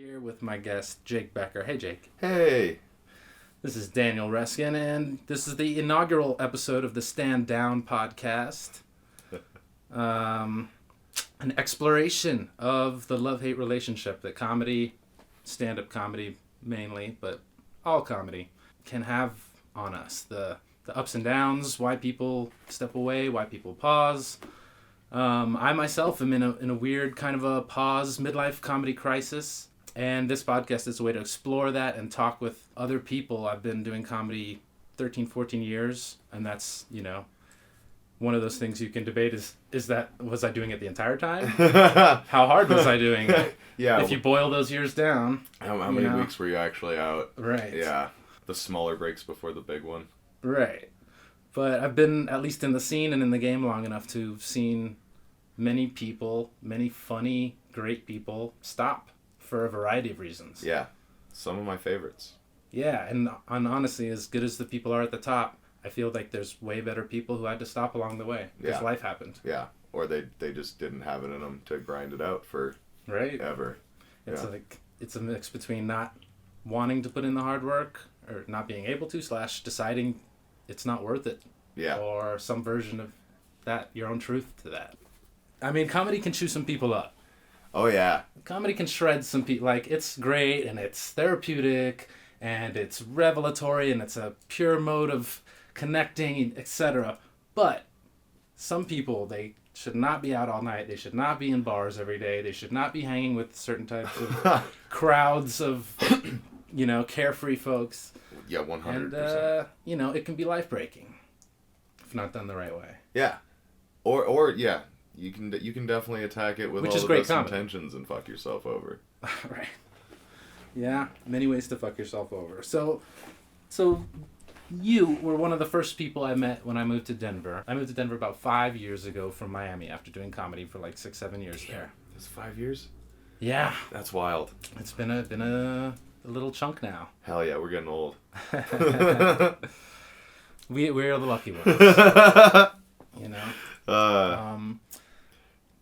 Here with my guest, Jake Becker. Hey, Jake. Hey. This is Daniel Reskin, and this is the inaugural episode of the Stand Down podcast. An exploration of the love-hate relationship that comedy, stand-up comedy mainly, but all comedy, can have on us. The ups and downs, why people step away, why people pause. I myself am in a weird kind of a pause midlife comedy crisis. And this podcast is a way to explore that and talk with other people. I've been doing comedy 13, 14 years, and that's, one of those things you can debate was I doing it the entire time? How hard was I doing it? Yeah. If you boil those years down. How many weeks were you actually out? Right. Yeah. The smaller breaks before the big one. Right. But I've been at least in the scene and in the game long enough to have seen many people, many funny, great people stop. For a variety of reasons. Yeah. Some of my favorites. Yeah, and honestly, as good as the people are at the top, I feel like there's way better people who had to stop along the way because life happened. Yeah, or they just didn't have it in them to grind it out for ever. It's it's a mix between not wanting to put in the hard work or not being able to / deciding it's not worth it. Yeah. Or some version of that, your own truth to that. I mean, comedy can chew some people up. Oh, yeah. Comedy can shred some people. Like, it's great, and it's therapeutic, and it's revelatory, and it's a pure mode of connecting, etc. But some people, they should not be out all night. They should not be in bars every day. They should not be hanging with certain types of crowds of, carefree folks. Yeah, 100%. And, it can be life-breaking if not done the right way. Yeah. Or yeah. You can definitely attack it with all the best intentions and fuck yourself over. Right. Yeah, many ways to fuck yourself over. So you were one of the first people I met when I moved to Denver. I moved to Denver about 5 years ago from Miami after doing comedy for like 6-7 years there. It's 5 years? Yeah. That's wild. It's been a little chunk now. Hell yeah, we're getting old. We're the lucky ones.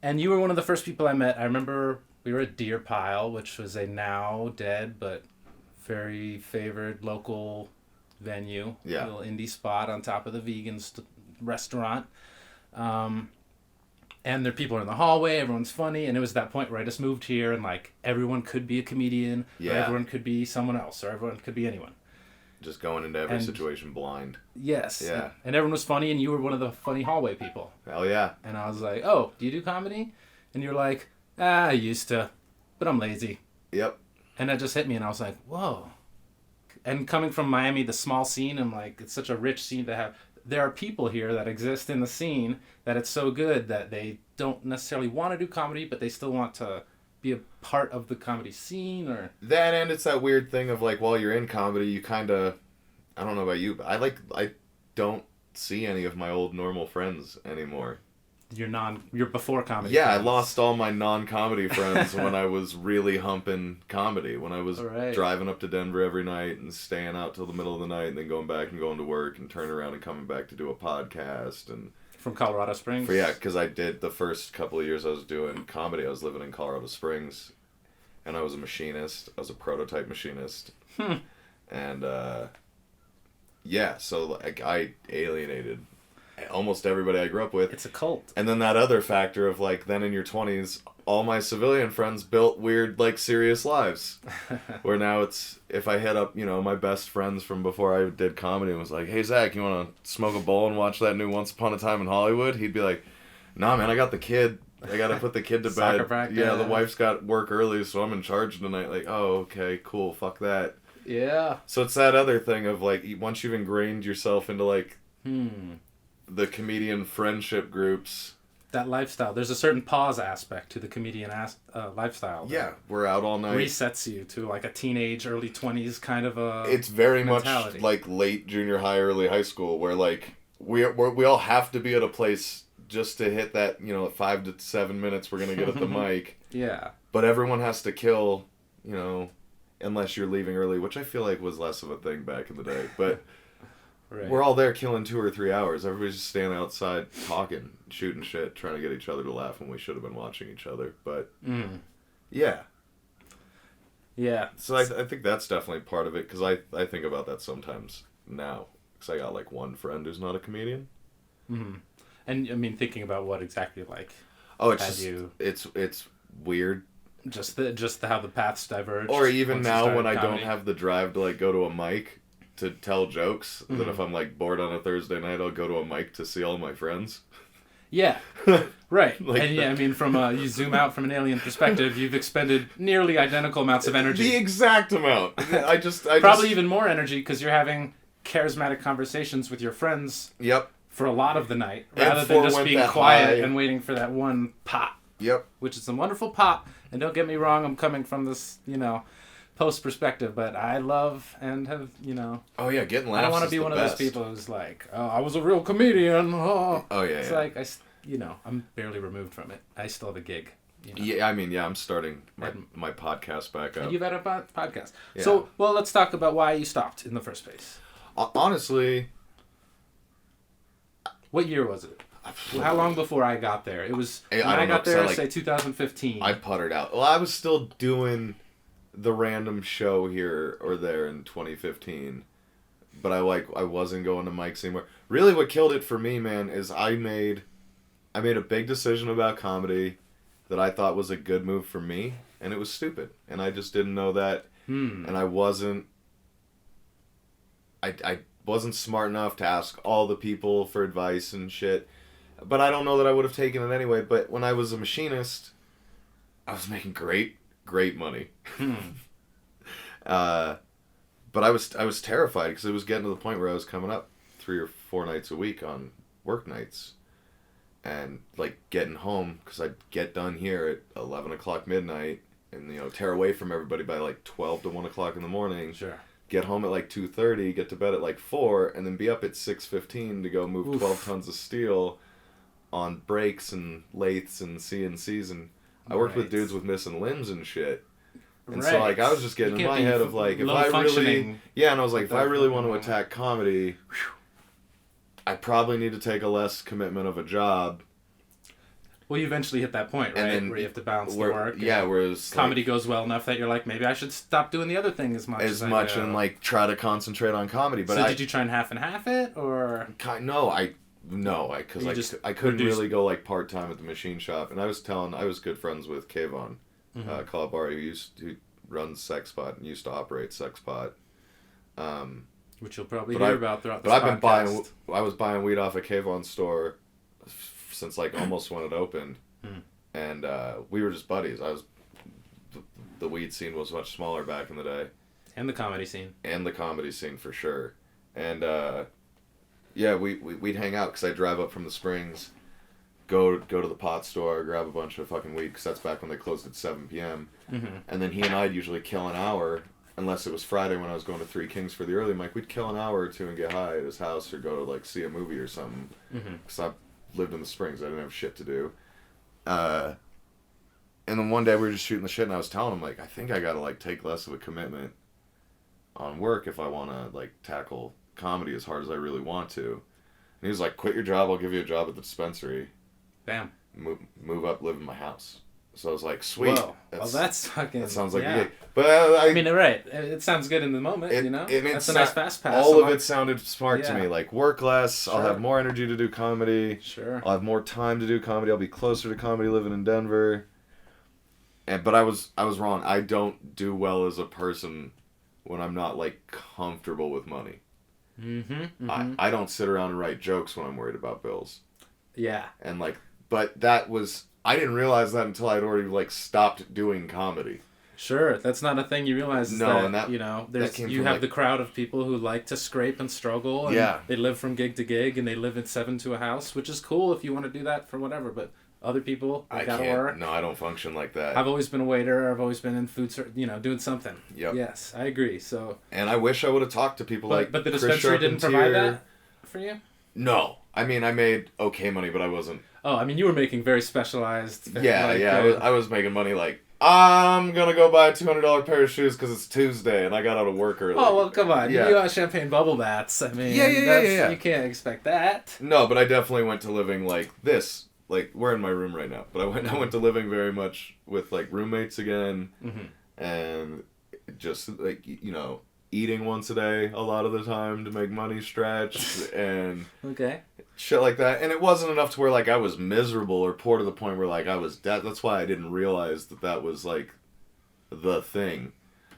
And you were one of the first people I met. I remember we were at Deer Pile, which was a now dead but very favored local venue. Yeah. A little indie spot on top of the vegan restaurant. And there people are in the hallway, everyone's funny, and it was that point where I just moved here and like everyone could be a comedian, or everyone could be someone else, or everyone could be anyone. Just going into every situation blind. Yes. Yeah. And everyone was funny, and you were one of the funny hallway people. Hell yeah. And I was like, oh, do you do comedy? And you're like, I used to, but I'm lazy. Yep. And that just hit me, and I was like, whoa. And coming from Miami, the small scene, and like, it's such a rich scene to have. There are people here that exist in the scene that it's so good that they don't necessarily want to do comedy, but they still want to be a part of the comedy scene, or that, and it's that weird thing of like while you're in comedy you kind of, I don't know about you, but I don't see any of my old normal friends anymore. You're before comedy. Yeah, friends. I lost all my non-comedy friends when I was really humping comedy, when I was driving up to Denver every night and staying out till the middle of the night and then going back and going to work and turning around and coming back to do a podcast. And from Colorado Springs? Because I did the first couple of years I was doing comedy, I was living in Colorado Springs, and I was a machinist. I was a prototype machinist. And, so like, I alienated almost everybody I grew up with. It's a cult. And then that other factor of, like, then in your 20s, all my civilian friends built weird, like, serious lives. Where now it's, if I hit up, my best friends from before I did comedy and was like, hey, Zach, you want to smoke a bowl and watch that new Once Upon a Time in Hollywood? He'd be like, nah, man, I got the kid. I got to put the kid to bed. Practice. Yeah, the wife's got work early, so I'm in charge tonight. Like, oh, okay, cool, fuck that. Yeah. So it's that other thing of, like, once you've ingrained yourself into, like, the comedian friendship groups. That lifestyle. There's a certain pause aspect to the comedian lifestyle. Yeah, we're out all night. Resets you to like a teenage, early 20s kind of a It's very mentality. Much like late junior high, early high school, where like we all have to be at a place just to hit that, 5 to 7 minutes we're going to get at the mic. Yeah. But everyone has to kill, unless you're leaving early, which I feel like was less of a thing back in the day. But right. We're all there killing 2 or 3 hours. Everybody's just standing outside talking, shooting shit, trying to get each other to laugh when we should have been watching each other. But, yeah. Yeah. So I think that's definitely part of it, because I think about that sometimes now, because I got like one friend who's not a comedian. Mm-hmm. And I mean, thinking about what exactly like. Oh, it's weird. Just how the paths diverge. Or even now when I don't have the drive to like go to a mic to tell jokes, that if I'm like bored on a Thursday night, I'll go to a mic to see all my friends. Yeah. Right. Like and yeah, I mean, from you zoom out from an alien perspective, you've expended nearly identical amounts of energy. The exact amount. I Probably even more energy because you're having charismatic conversations with your friends. Yep. For a lot of the night, rather than just being quiet and waiting for that one pop. Yep. Which is a wonderful pop. And don't get me wrong, I'm coming from this, post perspective, but I love and have, Oh yeah, getting laughs. I don't want to be one of those people who's like, oh, I was a real comedian. Oh yeah. It's like I'm barely removed from it. I still have a gig. Yeah, I mean, I'm starting my podcast back up. You've had a podcast. Yeah. So, well, let's talk about why you stopped in the first place. Honestly. What year was it? How long before I got there? It was when I got there, say 2015. I puttered out. Well, I was still doing the random show here or there in 2015, but I wasn't going to mics anymore. Really, what killed it for me, man, is I made a big decision about comedy that I thought was a good move for me, and it was stupid, and I just didn't know that, and I wasn't smart enough to ask all the people for advice and shit. But I don't know that I would have taken it anyway. But when I was a machinist, I was making great money. But I was terrified because it was getting to the point where I was coming up 3 or 4 nights a week on work nights. And like getting home, because I'd get done here at 11 o'clock midnight and tear away from everybody by like 12 to 1 o'clock in the morning. Sure. Get home at like 2:30, get to bed at like 4, and then be up at 6:15 to go move 12 tons of steel on brakes and lathes and CNCs. And I worked with dudes with missing limbs and shit. And so like I was just getting in my head of like, if I really, and I was like, if I really want to attack comedy, I probably need to take a less commitment of a job. Well, you eventually hit that point, right? Where you have to balance the work. Yeah, whereas comedy goes well enough that you're like, maybe I should stop doing the other thing as much. And like try to concentrate on comedy. But so did you try and half it, or? Because I couldn't really go like part time at the machine shop, and I was good friends with Kayvon Kalabari, who runs Sexpot and used to operate Sexpot. Which you'll probably hear about throughout this podcast. I was buying weed off a Kayvon store since like almost when it opened, and we were just buddies. The weed scene was much smaller back in the day, and the comedy scene for sure. And we'd hang out because I'd drive up from the Springs, go to the pot store, grab a bunch of fucking weed, because that's back when they closed at 7 p.m. And then he and I'd usually kill an hour, unless it was Friday when I was going to Three Kings for the early mic. We'd kill an hour or two and get high at his house, or go to like see a movie or something, because I lived in the Springs. I didn't have shit to do. And then one day we were just shooting the shit, and I was telling him, like, I think I gotta like take less of a commitment on work if I want to like tackle comedy as hard as I really want to. And he was like, quit your job, I'll give you a job at the dispensary. Bam. Move up, live in my house. So I was like, sweet. Whoa. That's fucking... That sounds like a gig. But I mean, right. It sounds good in the moment, That's a nice fast pass. All of it sounded smart to me. Like, work less, I'll have more energy to do comedy. Sure. I'll have more time to do comedy. I'll be closer to comedy living in Denver. But I was wrong. I don't do well as a person when I'm not, like, comfortable with money. I don't sit around and write jokes when I'm worried about bills. Yeah. And, like, but that was... I didn't realize that until I'd already, like, stopped doing comedy. Sure, that's not a thing you realize. You have the crowd of people who like to scrape and struggle, and they live from gig to gig, and they live at 7 to a house, which is cool if you want to do that for whatever, but other people, they gotta work. No, I don't function like that. I've always been a waiter, I've always been in food, doing something. Yep. Yes, I agree, so... And I wish I would have talked to people But the dispensary didn't provide that for you? No. I mean, I made okay money, but I wasn't... Oh, I mean, you were making very specialized... I was making money like, I'm gonna go buy a $200 pair of shoes because it's Tuesday and I got out of work early. Oh, well, come on. Yeah. You got champagne bubble baths. I mean, you can't expect that. No, but I definitely went to living like this. Like, we're in my room right now, but I went to living very much with, like, roommates again. And just like, you know, eating once a day a lot of the time to make money stretch and okay, shit like that. And it wasn't enough to where like I was miserable or poor to the point where like I was that's why I didn't realize that was like the thing.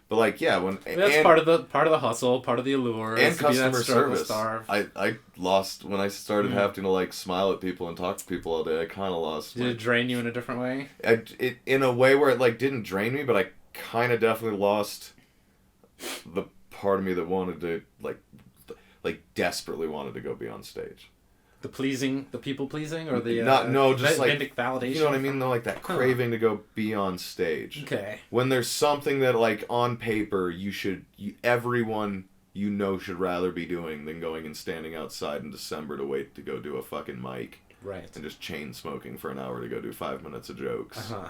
But like, yeah, that's part of the hustle, part of the allure, and customer service. Starve. I lost when I started having to like smile at people and talk to people all day. I kind of lost. Did it drain you in a different way? It in a way where it like didn't drain me, but I kind of definitely lost the part of me that wanted to like desperately wanted to go be on stage. The people pleasing, or the just like validation. You know what I mean? Though, like that craving to go be on stage. Okay. When there's something that like on paper everyone you know should rather be doing than going and standing outside in December to wait to go do a fucking mic. Right. And just chain smoking for an hour to go do 5 minutes of jokes. Uh-huh.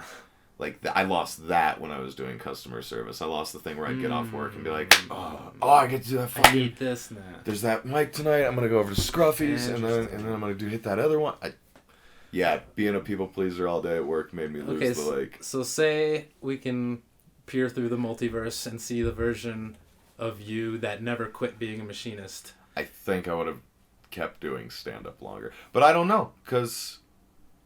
Like, I lost that when I was doing customer service. I lost the thing where I'd get off work and be like, oh, I get to do that fucking... I need this now. There's that mic tonight. I'm going to go over to Scruffy's, and then I'm going to hit that other one. Yeah, being a people pleaser all day at work made me lose the, like... So say we can peer through the multiverse and see the version of you that never quit being a machinist. I think I would have kept doing stand-up longer. But I don't know, because...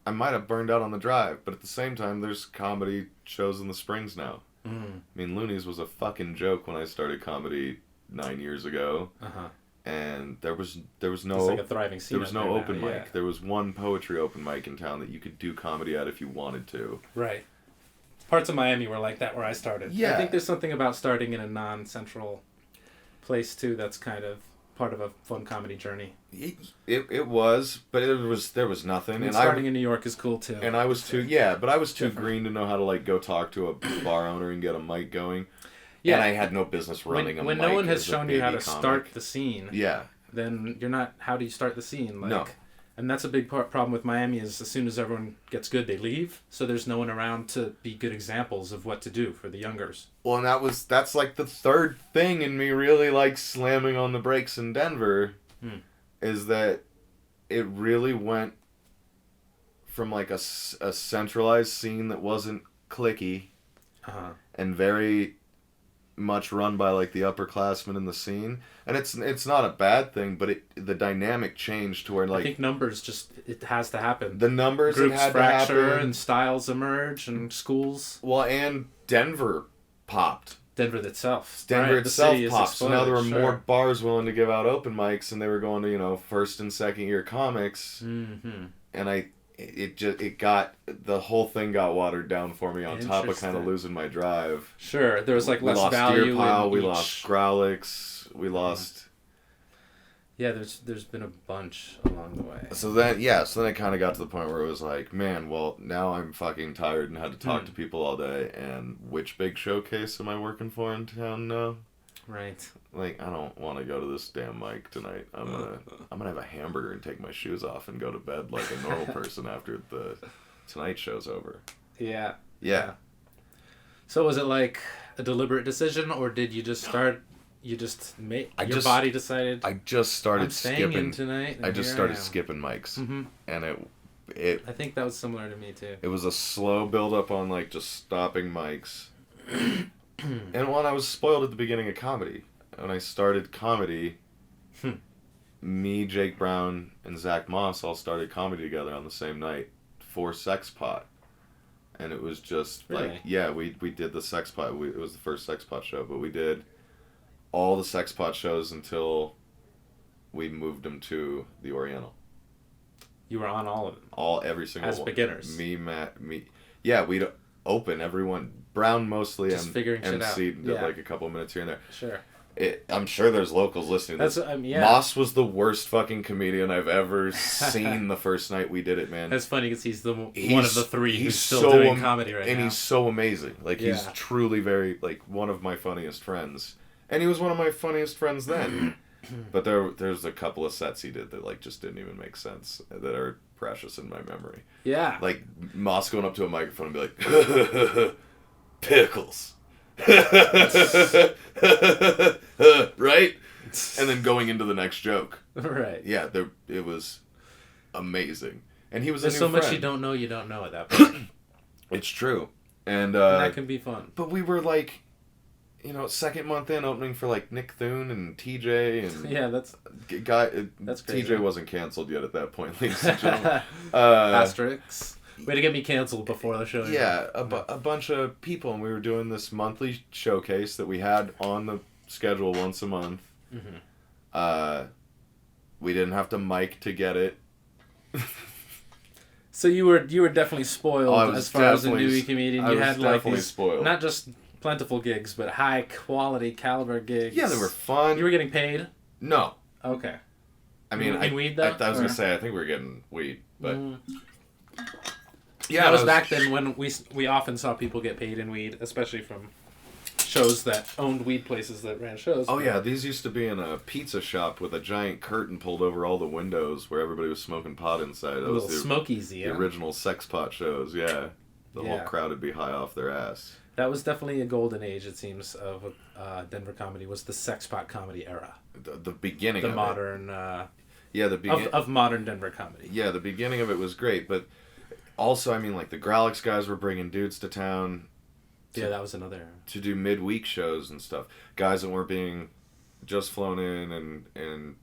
I might have burned out on the drive, but at the same time, there's comedy shows in the Springs now. I mean, Looney's was a fucking joke when I started comedy 9 years ago. And there was no... It's like a thriving scene. There was no open mic. Yeah. There was one poetry open mic in town that you could do comedy at if you wanted to. Right. Parts of Miami were like that where I started. Yeah. I think there's something about starting in a non-central place, too, that's kind of part of a fun comedy journey. It was, but there was nothing. And starting in New York is cool too. And I was too green to know how to like go talk to a bar owner and get a mic going. Yeah. And I had no business running a mic. When no one has shown you how to start the scene. Yeah. Then you're not. How do you start the scene? Like, no. And that's a big problem with Miami is as soon as everyone gets good, they leave. So there's no one around to be good examples of what to do for the youngers. Well, and that's like the third thing in me really like slamming on the brakes in Denver is that it really went from like a centralized scene that wasn't cliquey and very much run by like the upperclassmen in the scene, and it's not a bad thing, but the dynamic changed to where like I think numbers it has to happen. The numbers groups had fracture to happen, and styles emerge and schools. Well, and Denver popped. Denver itself popped. So now there were more bars willing to give out open mics, and they were going to first and second year comics, and it got the whole thing got watered down for me on top of kind of losing my drive. Sure, there was like less value. We lost Growlix. We lost. Yeah, there's been a bunch along the way. So then it kind of got to the point where it was like, man, well now I'm fucking tired and had to talk to people all day. And which big showcase am I working for in town now? Right. Like, I don't want to go to this damn mic tonight. I'm gonna have a hamburger and take my shoes off and go to bed like a normal person after the Tonight Show's over. Yeah. Yeah. So was it like a deliberate decision, or did you just start? You just made your body decided. I just started skipping tonight. I just started skipping mics, and it. I think that was similar to me too. It was a slow build up on like just stopping mics. And when I was spoiled at the beginning of comedy, when I started comedy, me, Jake Brown, and Zach Moss all started comedy together on the same night for Sex Pot. And it was just like, we did the Sex Pot. It was the first Sex Pot show, but we did all the Sex Pot shows until we moved them to the Oriental. You were on all of them? Every single one. As beginners? Me, Matt, me. Yeah, we'd open everyone. Brown mostly just figuring shit out. MC'd did like a couple minutes here and there. Sure. I'm sure there's locals listening to this. Moss was the worst fucking comedian I've ever seen the first night we did it, man. That's funny because he's one of the three who's still doing comedy right now. And he's so amazing. Like, he's truly very, like, one of my funniest friends. And he was one of my funniest friends then. But there's a couple of sets he did that, like, just didn't even make sense, that are precious in my memory. Yeah. Like, Moss going up to a microphone and be like, pickles. Right? And then going into the next joke. Right. Yeah, it was amazing. And he was There's a new so much friend. you don't know at that point. It's true. And that can be fun. But we were like, second month in, opening for like Nick Thune and TJ and Yeah, that's crazy. TJ wasn't canceled yet at that point, ladies and gentlemen. Asterix. Way to get me canceled before the show. Yeah, a bunch of people, and we were doing this monthly showcase that we had on the schedule once a month. Mm-hmm. We didn't have to mic to get it. So you were definitely spoiled as far as a newbie comedian. You had like these, spoiled. Not just plentiful gigs, but high quality caliber gigs. Yeah, they were fun. You were getting paid? No. Okay. I mean, in weed though? I was gonna say I think we were getting weed, but yeah, that was back then when we often saw people get paid in weed, especially from shows that owned weed places that ran shows. Oh yeah, these used to be in a pizza shop with a giant curtain pulled over all the windows where everybody was smoking pot inside. That was the smokies, the original sex pot shows. Yeah, the whole crowd would be high off their ass. That was definitely a golden age, it seems, of Denver comedy. Was the sex pot comedy era? The beginning. The of modern. The of modern Denver comedy. Yeah, the beginning of it was great, but also, I mean, like the Growlix guys were bringing dudes to town. Yeah, that was another era. To do midweek shows and stuff. Guys that weren't being just flown in and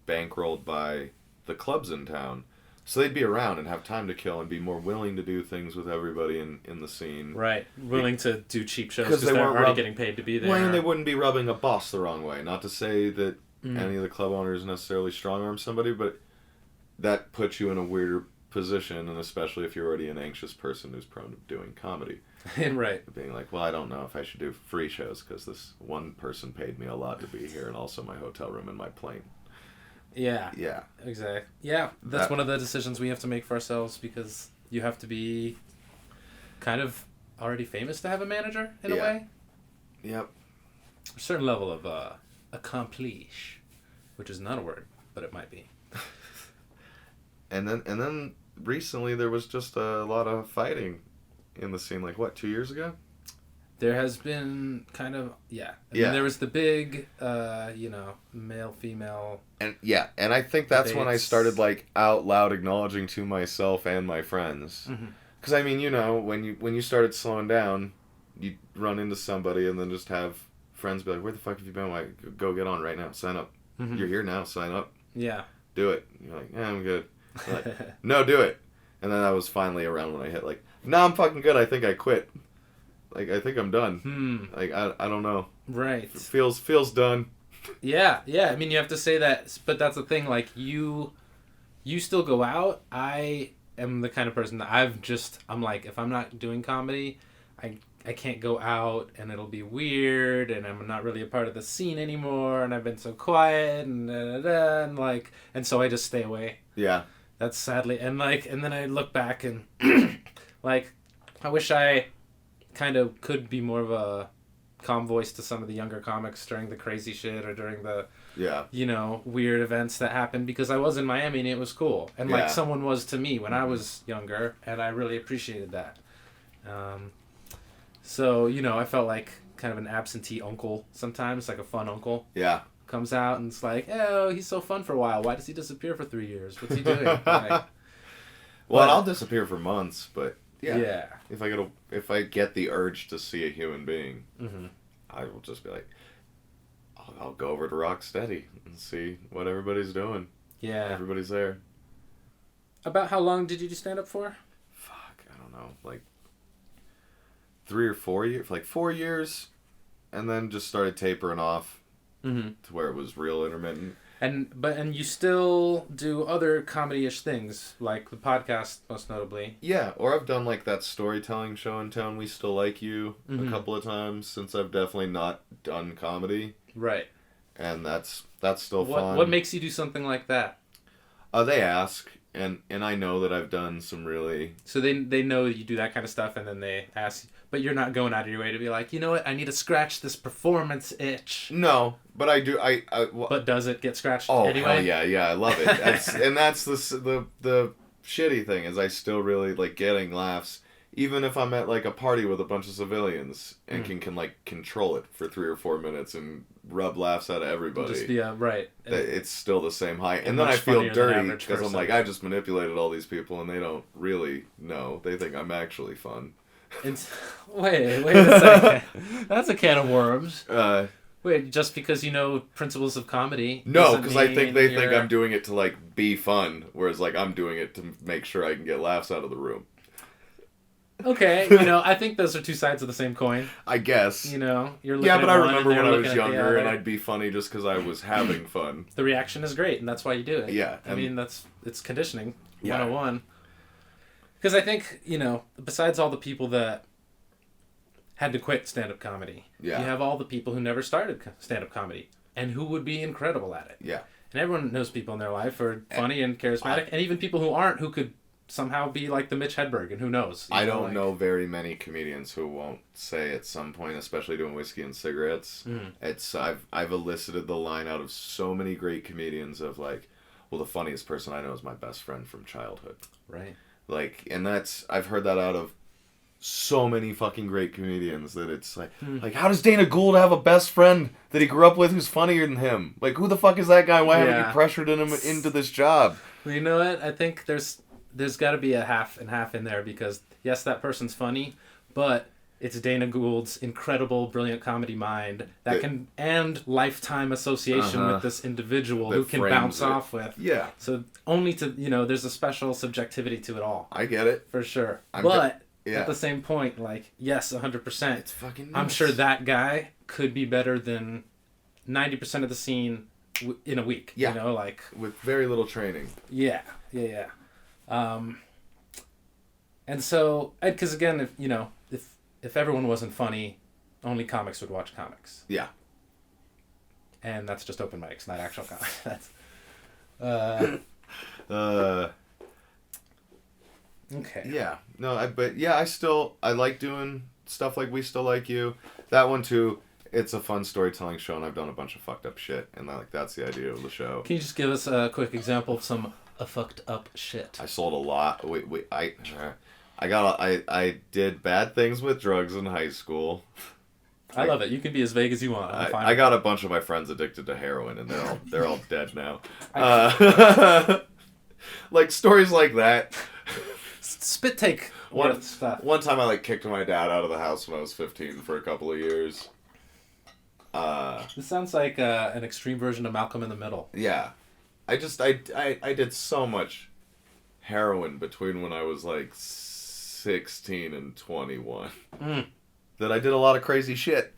bankrolled by the clubs in town. So they'd be around and have time to kill and be more willing to do things with everybody in the scene. Right. Willing to do cheap shows because they're already getting paid to be there. Well, and they wouldn't be rubbing a boss the wrong way. Not to say that any of the club owners necessarily strong-arm somebody, but that puts you in a weirder position, and especially if you're already an anxious person who's prone to doing comedy. Right. Being like, well, I don't know if I should do free shows because this one person paid me a lot to be here and also my hotel room and my plane. Yeah. Yeah. Exactly. Yeah, that's one of the decisions we have to make for ourselves because you have to be kind of already famous to have a manager in a way. Yep. A certain level of accomplish, which is not a word, but it might be. and then recently there was just a lot of fighting in the scene, like, 2 years ago? There has been kind of, I mean, there was the big, male-female... And I think that's when I started, like, out loud acknowledging to myself and my friends. Because, I mean, when you started slowing down, you run into somebody and then just have friends be like, where the fuck have you been? Like, go get on right now. Sign up. You're here now. Sign up. Yeah. Do it. You're like, yeah, I'm good. Like, no, do it. And then that was finally around when I hit, like, no, I'm fucking good. I think I quit. Like, I think I'm done. Like, I don't know. Right. It feels done. Yeah. I mean, you have to say that, but that's the thing. Like, you still go out. I am the kind of person that I'm like, if I'm not doing comedy, I can't go out and it'll be weird and I'm not really a part of the scene anymore and I've been so quiet and so I just stay away. Yeah. That's sadly, and then I look back and like, I wish I kind of could be more of a calm voice to some of the younger comics during the crazy shit or during the weird events that happened, because I was in Miami and it was cool, and like someone was to me when I was younger, and I really appreciated that. So I felt like kind of an absentee uncle sometimes, like a fun uncle. Yeah. Comes out and it's like, oh, he's so fun for a while. Why does he disappear for 3 years? What's he doing? Like, well, I'll disappear for months, but yeah. If I get the urge to see a human being, I will just be like, I'll go over to Rocksteady and see what everybody's doing. Yeah. Everybody's there. About how long did you do stand-up for? Fuck, I don't know. Like 3 or 4 years. Like 4 years, and then just started tapering off. To where it was real intermittent. And you still do other comedy-ish things, like the podcast, most notably. Yeah, or I've done like that storytelling show in town, We Still Like You, a couple of times since I've definitely not done comedy. Right. And that's still fun. What makes you do something like that? They ask, and I know that I've done some really... So they know you do that kind of stuff, and then they ask, but you're not going out of your way to be like, you know what, I need to scratch this performance itch. No, but I do. But does it get scratched anyway? Oh, hell yeah, I love it. And that's the shitty thing is I still really like getting laughs, even if I'm at like a party with a bunch of civilians and can like control it for 3 or 4 minutes and rub laughs out of everybody. Just right. It's still the same high, and then I feel dirty because I'm like, I just manipulated all these people and they don't really know. They think I'm actually fun. Wait a second. That's a can of worms. Wait, just because you know principles of comedy? No, because I think they think I'm doing it to like be fun, whereas like I'm doing it to make sure I can get laughs out of the room. Okay, I think those are two sides of the same coin. I guess. You're looking yeah, but at I one remember and when I they're was looking at the younger other. and I'd be funny just because I was having fun. The reaction is great, and that's why you do it. Yeah. I mean, it's conditioning 101. Yeah. Because I think, besides all the people that had to quit stand-up comedy, you have all the people who never started stand-up comedy and who would be incredible at it. Yeah. And everyone knows people in their life who are funny and charismatic, and even people who aren't, who could somehow be like the Mitch Hedberg, and who knows? I don't know very many comedians who won't say at some point, especially doing whiskey and cigarettes. It's I've elicited the line out of so many great comedians of like, well, the funniest person I know is my best friend from childhood. Right. Like, and I've heard that out of so many fucking great comedians that it's like, how does Dana Gould have a best friend that he grew up with who's funnier than him? Like, who the fuck is that guy? Why haven't you pressured him into this job? Well, you know what? I think there's got to be a half and half in there because, yes, that person's funny, but it's Dana Gould's incredible, brilliant comedy mind and lifetime association with this individual who can bounce off with. Yeah. So only there's a special subjectivity to it all. I get it. For sure. But at the same point, like, yes, 100%. It's fucking nuts. I'm sure that guy could be better than 90% of the scene in a week. Yeah. Like... with very little training. Yeah. And so, because again, if everyone wasn't funny, only comics would watch comics. Yeah. And that's just open mics, not actual comics. That's. Okay. Yeah. No, I like doing stuff like We Still Like You. That one too. It's a fun storytelling show, and I've done a bunch of fucked up shit, and that's the idea of the show. Can you just give us a quick example of some fucked up shit? I sold a lot. I did bad things with drugs in high school. I love it. You can be as vague as you want. I got a bunch of my friends addicted to heroin, and they're all dead now. Like stories like that. Spit take. Stuff. One time I kicked my dad out of the house when I was 15 for a couple of years. This sounds like an extreme version of Malcolm in the Middle. Yeah. I did so much heroin between when I was 16 and 21 that I did a lot of crazy shit.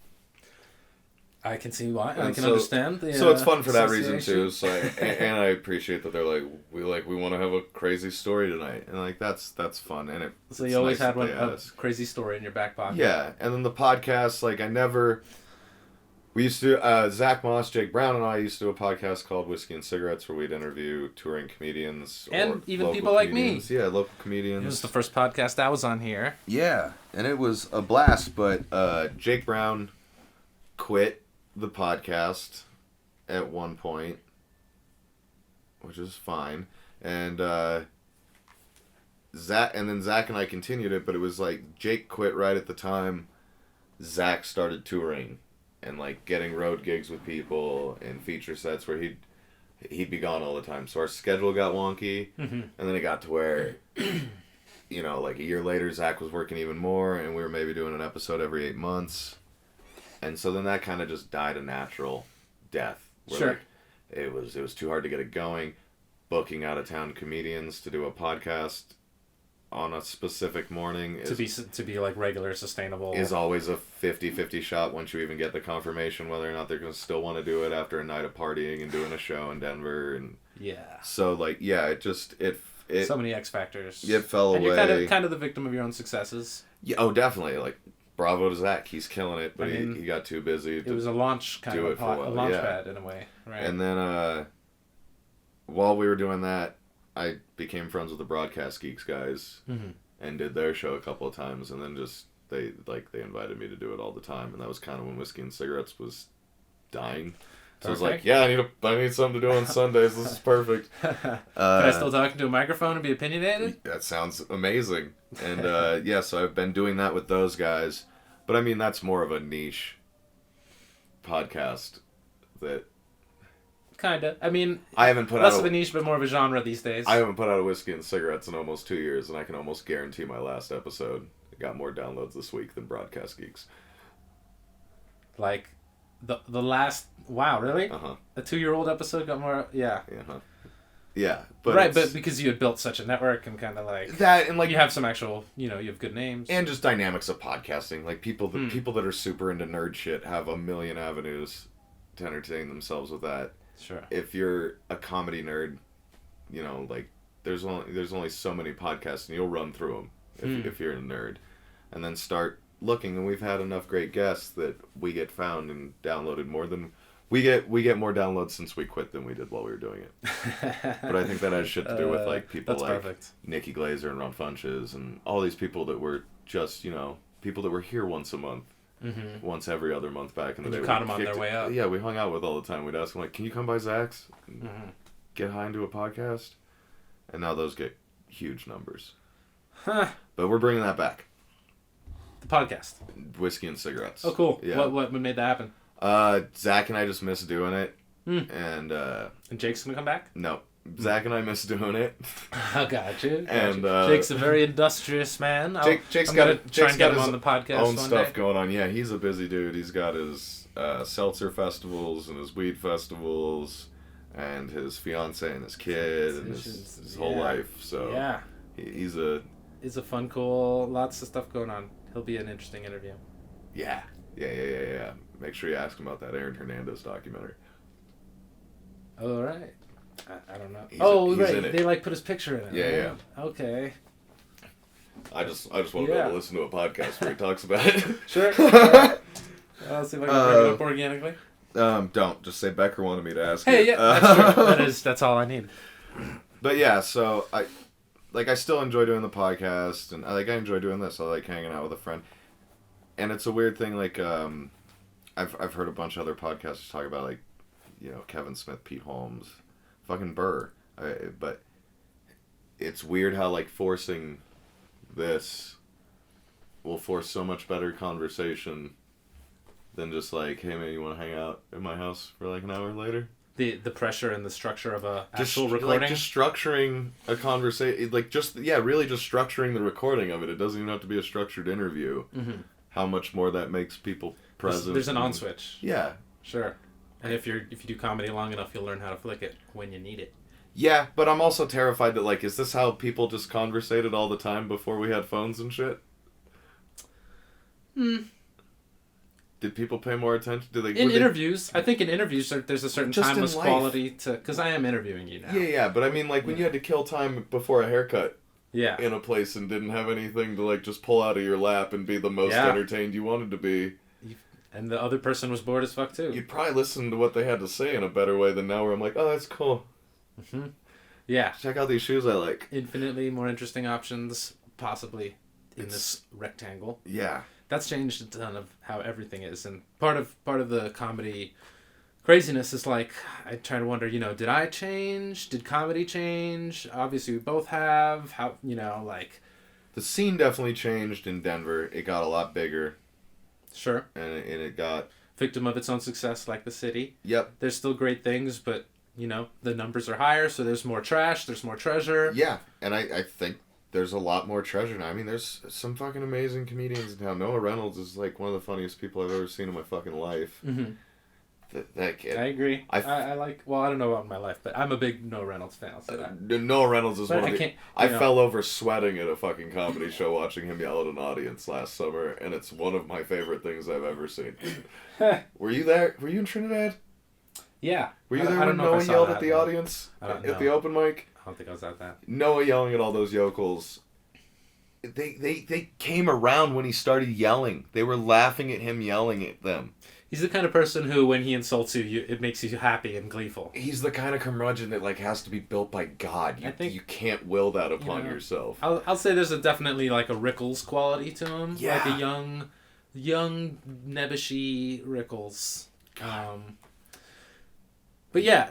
I can see why. I can understand. So it's fun for that reason too. So and I appreciate that they're like we want to have a crazy story tonight, and that's fun. And so you always had a crazy story in your back pocket. Yeah, and then the podcast, we used to Zach Moss, Jake Brown, and I used to do a podcast called Whiskey and Cigarettes where we'd interview touring comedians and even people like me. Yeah, local comedians. It was the first podcast I was on here. Yeah, and it was a blast. But Jake Brown quit the podcast at one point, which is fine, and Zach and I continued it, but it was Jake quit right at the time Zach started touring and getting road gigs with people and feature sets where he'd be gone all the time, so our schedule got wonky. And then it got to where a year later Zach was working even more, and we were maybe doing an episode every 8 months. And so then that kind of just died a natural death. Where it was too hard to get it going. Booking out of town comedians to do a podcast on a specific morning to be regular, sustainable is always a 50-50 shot once you even get the confirmation whether or not they're going to still want to do it after a night of partying and doing a show in Denver. And so it just so many X factors. It fell and away. You're kind of the victim of your own successes. Yeah, oh definitely. Bravo to Zach, he's killing it, but he got too busy. It was a launch kind of a launch pad in a way, right? And then while we were doing that, I became friends with the Broadcast Geeks guys and did their show a couple of times, and then just they invited me to do it all the time, and that was kind of when Whiskey and Cigarettes was dying. So I was like, yeah, I need something to do on Sundays. This is perfect. Can I still talk into a microphone and be opinionated? That sounds amazing. And so I've been doing that with those guys. But I mean, that's more of a niche podcast that... Kinda. I mean, I haven't put less of a niche, but more of a genre these days. I haven't put out a Whiskey and Cigarettes in almost 2 years, and I can almost guarantee my last episode got more downloads this week than Broadcast Geeks. Like, the last... Wow, really? Uh-huh. A 2-year-old episode got more... Yeah. Uh-huh. Yeah, but right, but because you had built such a network and kind of like... That, and like... You have some actual... You know, you have good names. And just dynamics of podcasting. Like, people that are super into nerd shit have a million avenues to entertain themselves with that. Sure. If you're a comedy nerd, you know, like, there's only so many podcasts, and you'll run through them if you're a nerd. And then start looking, and we've had enough great guests that we get found and downloaded more than... We get more downloads since we quit than we did while we were doing it. But I think that has shit to do with like people like perfect. Nikki Glazer and Ron Funches and all these people that were just, you know, people that were here once a month, once every other month back in the day. You caught them on their way up. Yeah, we hung out with all the time. We'd ask them like, "Can you come by Zach's and get high into a podcast?" And now those get huge numbers. Huh. But we're bringing that back. The podcast. Whiskey and cigarettes. Oh, cool. Yeah. What made that happen? Zach and I just miss doing it. And Jake's gonna come back? No. Zach and I miss doing it. I gotcha. And Jake's a very industrious man. Jake's I'm got gonna try and get him his on the podcast own one stuff day. going on. Yeah, he's a busy dude. He's got his seltzer festivals and his weed festivals and his fiance and his kid and his whole life. So yeah, he's a fun, cool, lots of stuff going on. He'll be an interesting interview. Yeah. Make sure you ask him about that Aaron Hernandez documentary. Oh, right. I don't know. He's right. in it. They like put his picture in it. Yeah. Okay. I just want to be able to listen to a podcast where he talks about it. Sure. I'll see if I can bring it up organically. Don't just say Becker wanted me to ask. Hey, you. yeah, that's true. That's all I need. But yeah, so I still enjoy doing the podcast, and I enjoy doing this. I like hanging out with a friend, and it's a weird thing. Like I've heard a bunch of other podcasters talk about, like, you know, Kevin Smith, Pete Holmes, fucking Burr. But it's weird how, like, forcing this will force so much better conversation than just like, hey man, you want to hang out at my house for like an hour later? The pressure and the structure of a actual recording? Like, just structuring a conversation, like, really just structuring the recording of it. It doesn't even have to be a structured interview. Mm-hmm. How much more that makes people present. There's an on switch. Yeah. Sure. And if you do comedy long enough, you'll learn how to flick it when you need it. Yeah, but I'm also terrified that, like, is this how people just conversated all the time before we had phones and shit? Did people pay more attention? Interviews, I think in interviews there's a certain just timeless quality to... Because I am interviewing you now. Yeah, but I mean, like, when you had to kill time before a haircut in a place and didn't have anything to, like, just pull out of your lap and be the most entertained you wanted to be. And the other person was bored as fuck, too. You'd probably listen to what they had to say in a better way than now, where I'm like, oh, that's cool. Mm-hmm. Yeah. Check out these shoes I like. Infinitely more interesting options, possibly, in this rectangle. Yeah. That's changed a ton of how everything is, and part of the comedy craziness is, like, I try to wonder, you know, did I change? Did comedy change? Obviously, we both have. How, you know, like, the scene definitely changed in Denver. It got a lot bigger. Sure. And it got victim of its own success, like the city. Yep. There's still great things, but, you know, the numbers are higher, so there's more trash. There's more treasure. Yeah, and I think there's a lot more treasure now. I mean, there's some fucking amazing comedians in town. Noah Reynolds is, like, one of the funniest people I've ever seen in my fucking life. Mm-hmm. That kid. I agree. I like... Well, I don't know about my life, but I'm a big Noah Reynolds fan. I'll say that. Noah Reynolds is one of the... I know. fell over sweating at a fucking comedy show watching him yell at an audience last summer, and it's one of my favorite things I've ever seen. Were you there? Were you in Trinidad? Yeah. Were you there when Noah yelled at the audience at the open mic? I don't think I was at that. Noah yelling at all those yokels. They came around when he started yelling. They were laughing at him yelling at them. He's the kind of person who, when he insults you, it makes you happy and gleeful. He's the kind of curmudgeon that, like, has to be built by God. You can't will that upon yourself. I'll say there's definitely like a Rickles quality to him. Yeah. Like a young nebbishy Rickles. But yeah,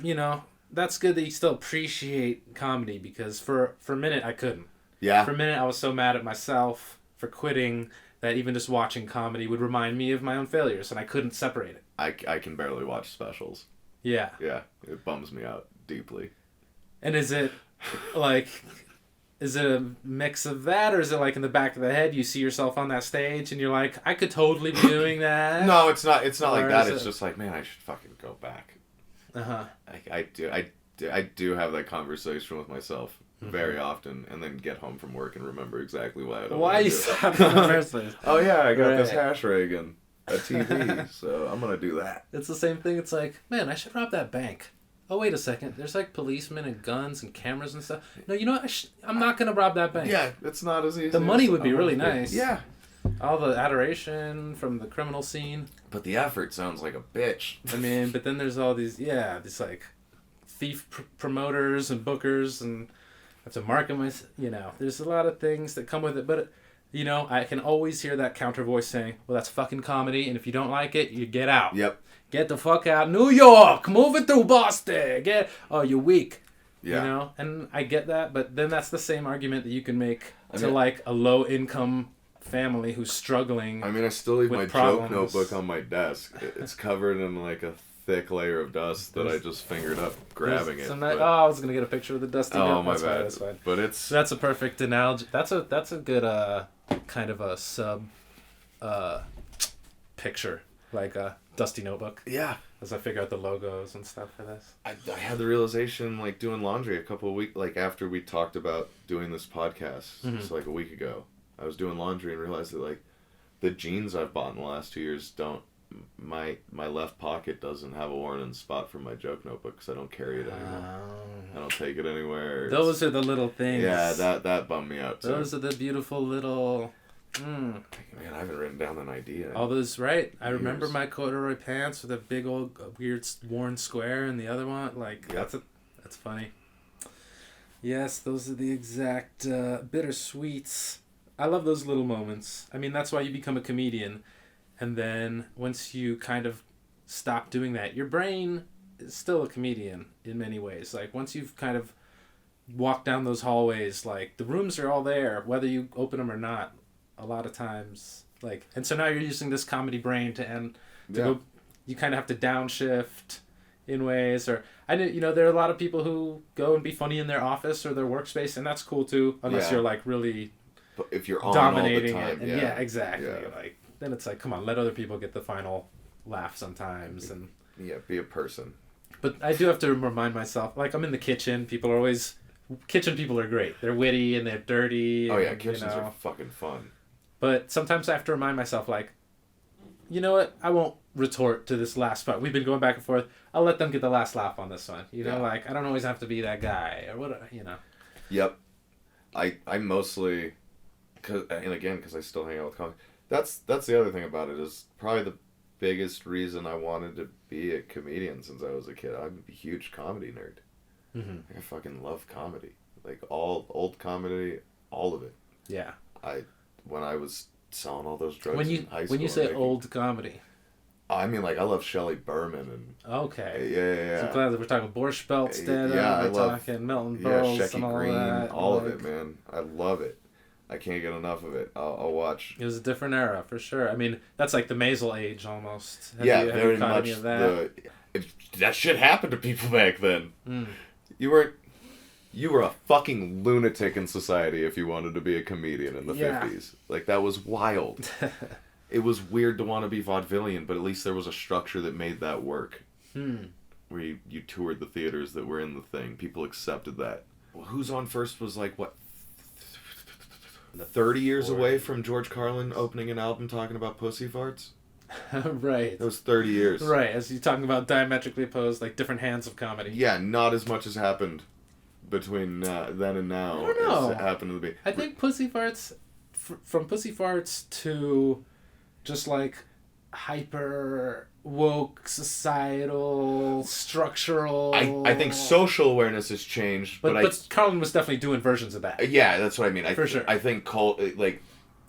you know, that's good that you still appreciate comedy, because for a minute I couldn't. Yeah. For a minute I was so mad at myself for quitting that even just watching comedy would remind me of my own failures, and I couldn't separate it. I can barely watch specials. Yeah. Yeah, it bums me out deeply. And is it, like, is it a mix of that, or is it like in the back of the head you see yourself on that stage and you're like, I could totally be doing that? No, it's not. It's not like that. It's it... just like, man, I should fucking go back. Uh-huh. I do have that conversation with myself very often, and then get home from work and remember exactly why I don't. Why you stopped in the first place? Oh yeah, I got this hash ray again. A TV, so I'm gonna do that. It's the same thing. It's like, man, I should rob that bank. Oh, wait a second. There's like policemen and guns and cameras and stuff. No, you know what? I'm not gonna rob that bank. Yeah, it's not as easy. The money would be really nice. Yeah. All the adoration from the criminal scene. But the effort sounds like a bitch. I mean, but then there's all these like thief promoters and bookers, and I have to market my, there's a lot of things that come with it, but I can always hear that counter voice saying, well, that's fucking comedy, and if you don't like it, you get out. Yep. Get the fuck out. New York, move it through Boston. You're weak. Yeah. And I get that, but then that's the same argument that you can make to like a low income family who's struggling. I mean, I still leave my problems. joke notebook on my desk. It's covered in like a thick layer of dust that I just fingered up grabbing it. I was gonna get a picture of the dusty note. Oh, my bad. That's fine. But that's a perfect analogy. That's a good kind of a sub picture, like a dusty notebook. Yeah. As I figure out the logos and stuff for this. I had the realization like doing laundry a couple of weeks like after we talked about doing this podcast. Just like a week ago. I was doing laundry and realized that like the jeans I've bought in the last 2 years don't. My left pocket doesn't have a worn-in spot for my joke notebook because I don't carry it anymore. I don't take it anywhere. Those are the little things. Yeah, that bummed me out too. Those are the beautiful little. Man, I haven't written down an idea. All those, right? I remember my corduroy pants with a big old weird worn square and the other one. Like that's funny. Yes, those are the exact bittersweets. I love those little moments. I mean, that's why you become a comedian. And then once you kind of stop doing that, your brain is still a comedian in many ways. Like once you've kind of walked down those hallways, like the rooms are all there, whether you open them or not, a lot of times. Like, and so now you're using this comedy brain go, you kind of have to downshift in ways, or there are a lot of people who go and be funny in their office or their workspace, and that's cool too, unless you're like really but if you're on dominating all the time, it. And exactly. Yeah. Like, then it's like, come on, let other people get the final laugh sometimes. And be a person. But I do have to remind myself, like I'm in the kitchen, kitchen people are great. They're witty and they're dirty. Oh yeah, kitchens are fucking fun. But sometimes I have to remind myself, like, you know what? I won't retort to this last part. We've been going back and forth. I'll let them get the last laugh on this one. Like, I don't always have to be that guy or whatever, Yep. I mostly, because I still hang out with comics. That's the other thing about it is probably the biggest reason I wanted to be a comedian since I was a kid. I'm a huge comedy nerd. Mm-hmm. I fucking love comedy. Like, all old comedy, all of it. Yeah. When I was selling all those drugs in high school. When you say old comedy. I mean, like, I love Shelley Berman and... Okay. Yeah. So glad that we're talking Borscht Belt, we're talking Milton Berle, Shecky and all Green, that. all of it, man. I love it. I can't get enough of it. I'll watch. It was a different era, for sure. I mean, that's like the Maisel age, almost. Very much. That shit happened to people back then. Mm. You were a fucking lunatic in society if you wanted to be a comedian in the 50s. Like, that was wild. It was weird to want to be vaudevillian, but at least there was a structure that made that work. Where you toured the theaters that were in the thing. People accepted that. Well, Who's on First was like, what, 30 years away from George Carlin opening an album talking about pussy farts? Right. It was 30 years. Right, as you're talking about diametrically opposed, like different hands of comedy. Yeah, not as much has happened between then and now. I don't know. As happened to be. I think pussy farts, from pussy farts to just like hyper woke societal structural. I think social awareness has changed, but Carlin was definitely doing versions of that. Yeah, that's what I mean. For sure. I think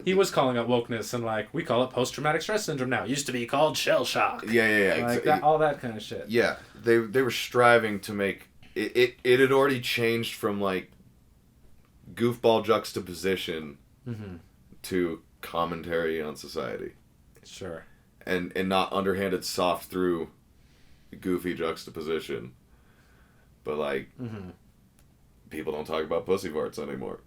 he was calling out wokeness and like we call it post-traumatic stress syndrome now. It used to be called shell shock. Yeah. Like that, all that kind of shit. Yeah, they were striving to make it. It had already changed from like goofball juxtaposition to commentary on society. Sure. And not underhanded soft through goofy juxtaposition. But like people don't talk about pussy farts anymore.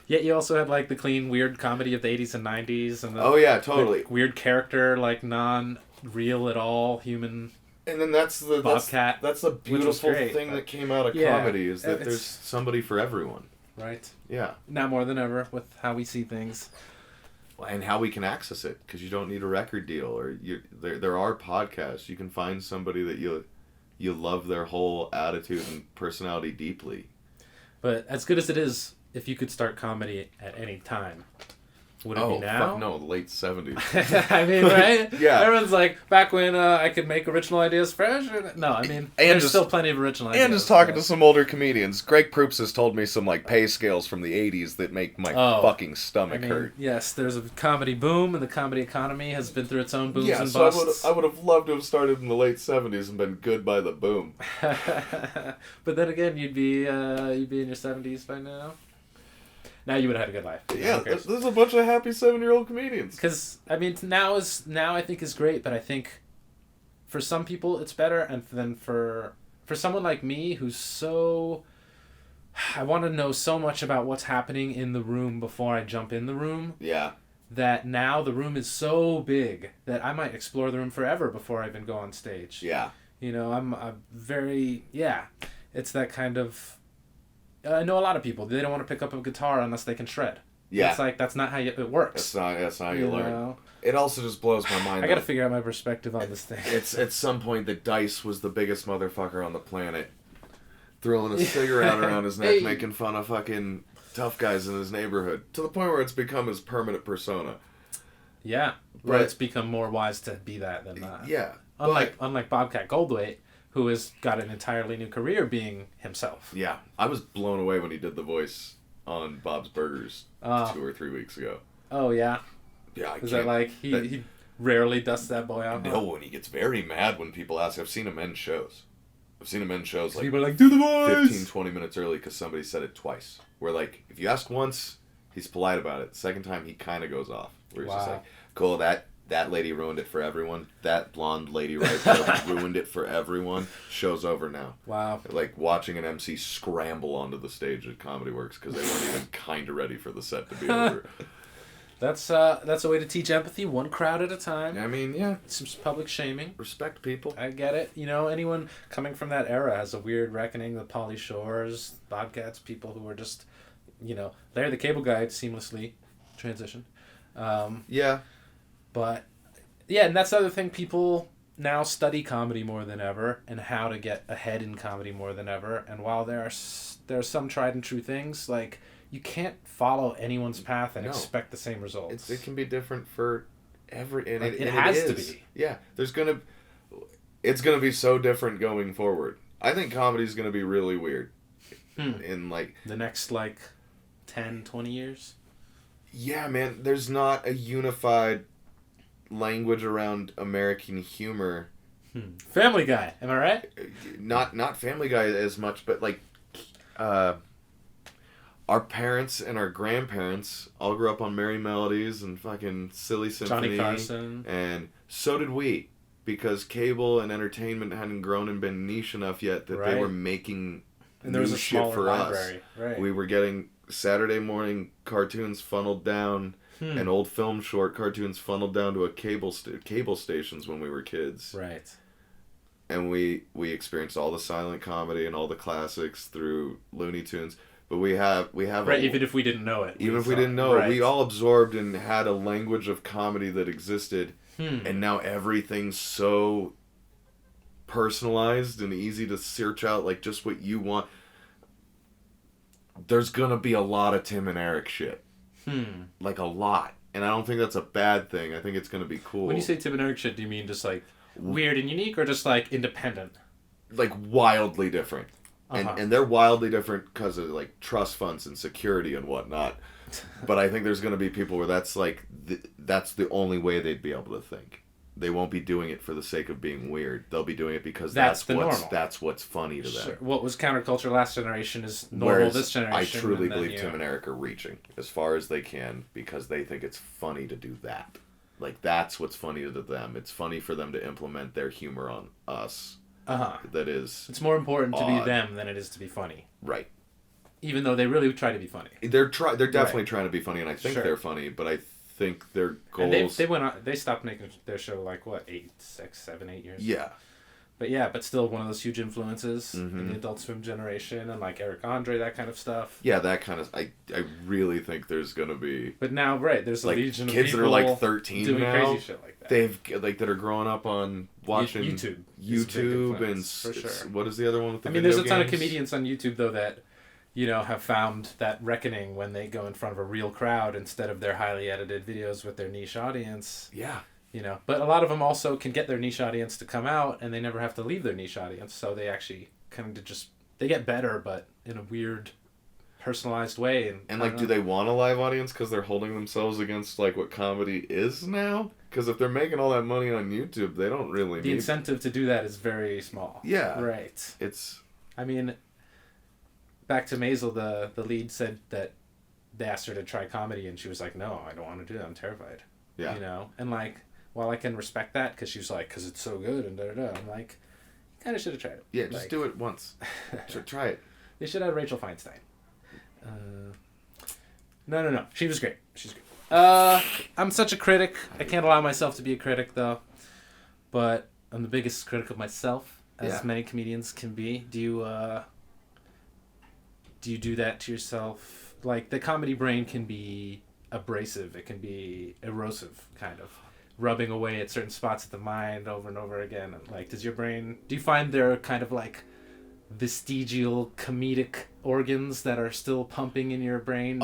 Yet you also had like the clean, weird comedy of the 80s and 90s, and the, Oh yeah, totally. the weird character, like non-real at all, human. And then that's the Bobcat, that's the beautiful great, thing that came out of yeah, comedy is that it's- there's somebody for everyone. Right. Yeah. Now more than ever with how we see things. And how we can access it, because you don't need a record deal, or there are podcasts. You can find somebody that you love their whole attitude and personality deeply. But as good as it is, if you could start comedy at any time, would it be now? Fuck no, the late 70s. I mean, right? Yeah. Everyone's like, back when I could make original ideas fresh? No, I mean, there's still plenty of original ideas. And just talking to some older comedians. Greg Proops has told me some like pay scales from the 80s that make my fucking stomach hurt. Yes, there's a comedy boom, and the comedy economy has been through its own booms and so busts. I would have loved to have started in the late 70s and been good by the boom. But then again, you'd be in your 70s by now. Now you would have had a good life. Yeah, there's a bunch of happy 7-year-old comedians. Because I mean, now I think is great, but I think for some people it's better, and then for someone like me who's so, I want to know so much about what's happening in the room before I jump in the room. Yeah. That now the room is so big that I might explore the room forever before I even go on stage. Yeah. You know, I'm very it's that kind of. I know a lot of people, they don't want to pick up a guitar unless they can shred. Yeah. It's like, that's not how it works. That's not how you learn. It also just blows my mind. I gotta figure out my perspective on this thing. It's at some point that Dice was the biggest motherfucker on the planet. Throwing a cigarette around his neck, making fun of fucking tough guys in his neighborhood. To the point where it's become his permanent persona. Yeah. But it's become more wise to be that than not. Yeah. Unlike Bobcat Goldthwait, who has got an entirely new career being himself. Yeah. I was blown away when he did the voice on Bob's Burgers 2 or 3 weeks ago. Oh, yeah? Yeah, Is that like, he rarely dusts that boy out? No, and he gets very mad when people ask. I've seen him end shows. Like, people are like, do the voice! 15, 20 minutes early because somebody said it twice. Where, like, if you ask once, he's polite about it. The second time, he kind of goes off. Where he's just like, cool, that lady ruined it for everyone. That blonde lady right there ruined it for everyone. Show's over now. Wow. Like watching an MC scramble onto the stage at Comedy Works because they weren't even kind of ready for the set to be over. That's a way to teach empathy, one crowd at a time. I mean, yeah. Some public shaming. Respect people. I get it. You know, anyone coming from that era has a weird reckoning. The Pauly Shores, Bobcats, people who were just, you know, Larry the Cable Guy seamlessly transitioned. Yeah. But, yeah, and that's the other thing. People now study comedy more than ever and how to get ahead in comedy more than ever. And while there are some tried and true things, like, you can't follow anyone's path and expect the same results. It can be different for it has to be. Yeah, it's gonna be so different going forward. I think comedy's gonna be really weird. In like the next 10, 20 years. Yeah, man. There's not a unified language around American humor. Family Guy, am I right? Not Family Guy as much, but like, our parents and our grandparents all grew up on Merry Melodies and fucking Silly Symphony. Johnny Carson. And so did we, because cable and entertainment hadn't grown and been niche enough yet that they were making and there was a shit for library. us. Right. We were getting Saturday morning cartoons funneled down. And old film short cartoons funneled down to a cable stations when we were kids. Right. And we experienced all the silent comedy and all the classics through Looney Tunes. But we have right, even if we didn't know it. Even if we didn't know it, we all absorbed and had a language of comedy that existed. And now everything's so personalized and easy to search out, like just what you want. There's gonna be a lot of Tim and Eric shit. Like a lot. And I don't think that's a bad thing. I think it's going to be cool. When you say Tim and Eric shit, do you mean just like weird and unique or just like independent? Like wildly different. And they're wildly different because of like trust funds and security and whatnot. But I think there's going to be people where that's like, that's the only way they'd be able to think. They won't be doing it for the sake of being weird. They'll be doing it because that's what's funny to them. Sure. What was counterculture last generation is normal this generation. I truly believe Tim and Eric are reaching as far as they can because they think it's funny to do that. Like, that's what's funny to them. It's funny for them to implement their humor on us. That is... It's more important to be them than it is to be funny. Right. Even though they really try to be funny. They're definitely trying to be funny, and I think Sure. they're funny, but I think their goals... And they went on, they stopped making their show like, what, 8 years? Yeah. But still one of those huge influences in the Adult Swim generation, and like Eric Andre, that kind of stuff. Yeah, that kind of... I really think there's going to be... But now, there's a like legion of kids people that are like 13 doing now, crazy shit like that. that are growing up on watching YouTube and for sure. What is the other one with the there's a ton of comedians on YouTube though that have found that reckoning when they go in front of a real crowd instead of their highly edited videos with their niche audience. Yeah. But a lot of them also can get their niche audience to come out, and they never have to leave their niche audience, so they actually kind of they get better, but in a weird, personalized way. And like, do they want a live audience because they're holding themselves against like what comedy is now? Because if they're making all that money on YouTube, they don't really the incentive to do that is very small. Yeah. Right. It's... back to Maisel, the lead said that they asked her to try comedy, and she was like, no, I don't want to do that. I'm terrified. Yeah. And like, while I can respect that, because she was like, because it's so good, and da-da-da, I'm like, you kind of should have tried it. Yeah, just do it once. Try it. They should have Rachel Feinstein. No. She was great. She's great. I'm such a critic. I can't allow myself to be a critic, though. But I'm the biggest critic of myself, as many comedians can be. Do you do that to yourself? Like, the comedy brain can be abrasive. It can be erosive, kind of. Rubbing away at certain spots of the mind over and over again. And like, do you find there are kind of like vestigial comedic organs that are still pumping in your brain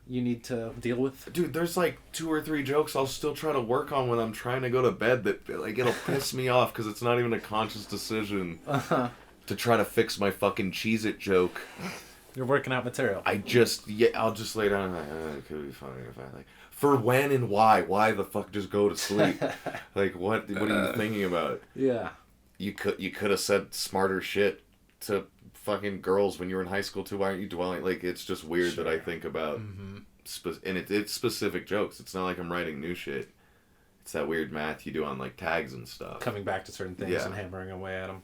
you need to deal with? Dude, there's like 2 or 3 jokes I'll still try to work on when I'm trying to go to bed that like it'll piss me off because it's not even a conscious decision to try to fix my fucking Cheez-It joke. You're working out material. I'll just lay down and it could be funny if I like... For when and why? Why the fuck just go to sleep? Like, what are you thinking about? Yeah. You could have said smarter shit to fucking girls when you were in high school too. Why aren't you dwelling? Like, it's just weird that I think about... and it's specific jokes. It's not like I'm writing new shit. It's that weird math you do on, like, tags and stuff. Coming back to certain things and hammering away at them.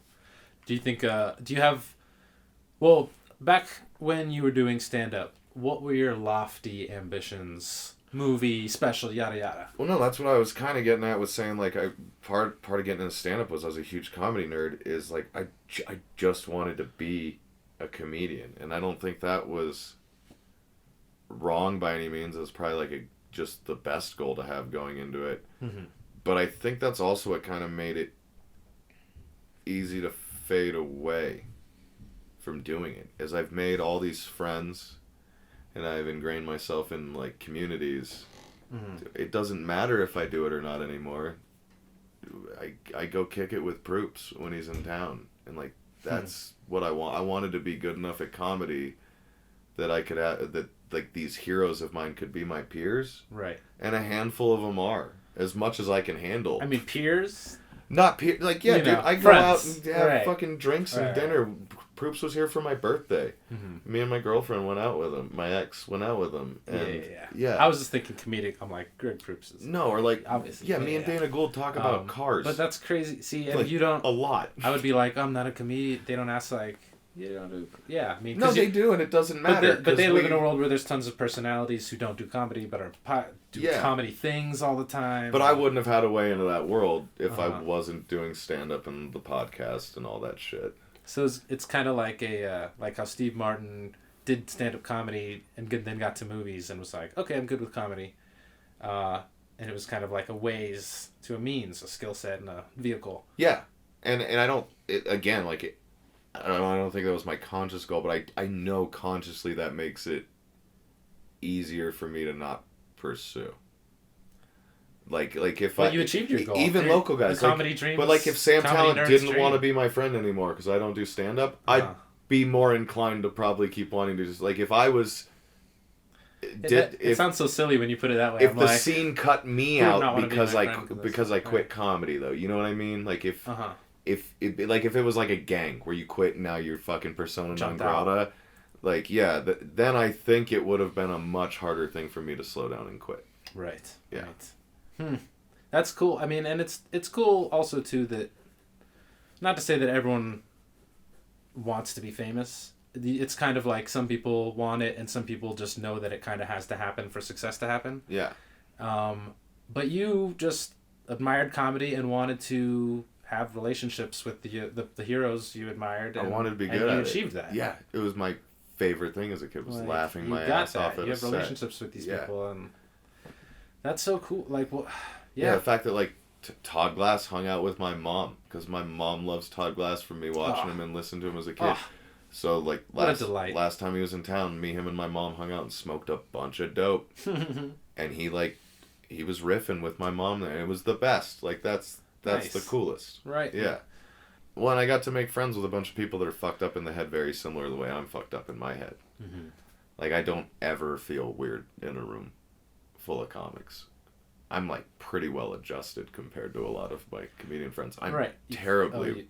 Do you think... do you have... Well, back when you were doing stand-up, what were your lofty ambitions? Movie, special, yada yada. Well, no, that's what I was kind of getting at with saying, like, part of getting into stand-up was I was a huge comedy nerd, is, like, I just wanted to be a comedian, and I don't think that was wrong by any means. It was probably, like, just the best goal to have going into it. Mm-hmm. But I think that's also what kind of made it easy to fade away from doing it, as I've made all these friends... and I've ingrained myself in, like, communities. Mm-hmm. It doesn't matter if I do it or not anymore. I go kick it with Proops when he's in town. And, like, that's what I want. I wanted to be good enough at comedy that I could that, like, these heroes of mine could be my peers. Right. And a handful of them are. As much as I can handle. I mean, peers? Not peers. Like, yeah, dude, I go out and have fucking drinks and dinner. Proops was here for my birthday. Mm-hmm. Me and my girlfriend went out with him. My ex went out with him. And yeah. I was just thinking comedic. I'm like, Greg Proops is... No, or like... Obviously. Me and Dana Gould talk about cars. But that's crazy. See, and like, you don't... A lot. I would be like, I'm not a comedian. They don't ask like... You don't do... Yeah, I mean... No, they do, and it doesn't matter. But they live in a world where there's tons of personalities who don't do comedy, but do comedy things all the time. But I wouldn't have had a way into that world if I wasn't doing stand-up and the podcast and all that shit. So it's kind of like like how Steve Martin did stand-up comedy and then got to movies and was like, okay, I'm good with comedy. And it was kind of like a ways to a means, a skill set and a vehicle. Yeah. And I don't... I don't think that was my conscious goal, but I know consciously that makes it easier for me to not pursue. Like if you achieved your goal. Even local guys. The comedy dreams. But like if Sam Talent didn't want to be my friend anymore because I don't do stand-up, I'd be more inclined to probably keep wanting to just... Like if I was... It sounds so silly when you put it that way. If the scene cut me out because I quit comedy, though. You know what I mean? Like if... If it was like a gang where you quit and now you're fucking persona non grata, like, then I think it would have been a much harder thing for me to slow down and quit. Right. Yeah. Right. That's cool. I mean, and it's cool also too that, not to say that everyone wants to be famous, it's kind of like some people want it and some people just know that it kind of has to happen for success to happen. Yeah. But you just admired comedy and wanted to have relationships with the heroes you admired. And, I wanted to be good and at you it. achieved that. Yeah, it was my favorite thing as a kid, was Like, laughing my you got ass that. off at You a have set. relationships with these Yeah. people, and that's so cool. Like, well, Yeah, the fact that, like, Todd Glass hung out with my mom, because my mom loves Todd Glass from me watching him and listening to him as a kid. So, like, what a delight. last time he was in town, me, him, and my mom hung out and smoked a bunch of dope. And he was riffing with my mom there. It was the best. Like, that's Nice. the coolest. Right. Yeah. Well, and I got to make friends with a bunch of people that are fucked up in the head very similar to the way I'm fucked up in my head. Mm-hmm. Like, I don't ever feel weird in a room full of comics. I'm, like, pretty well adjusted compared to a lot of my comedian friends. I'm terribly,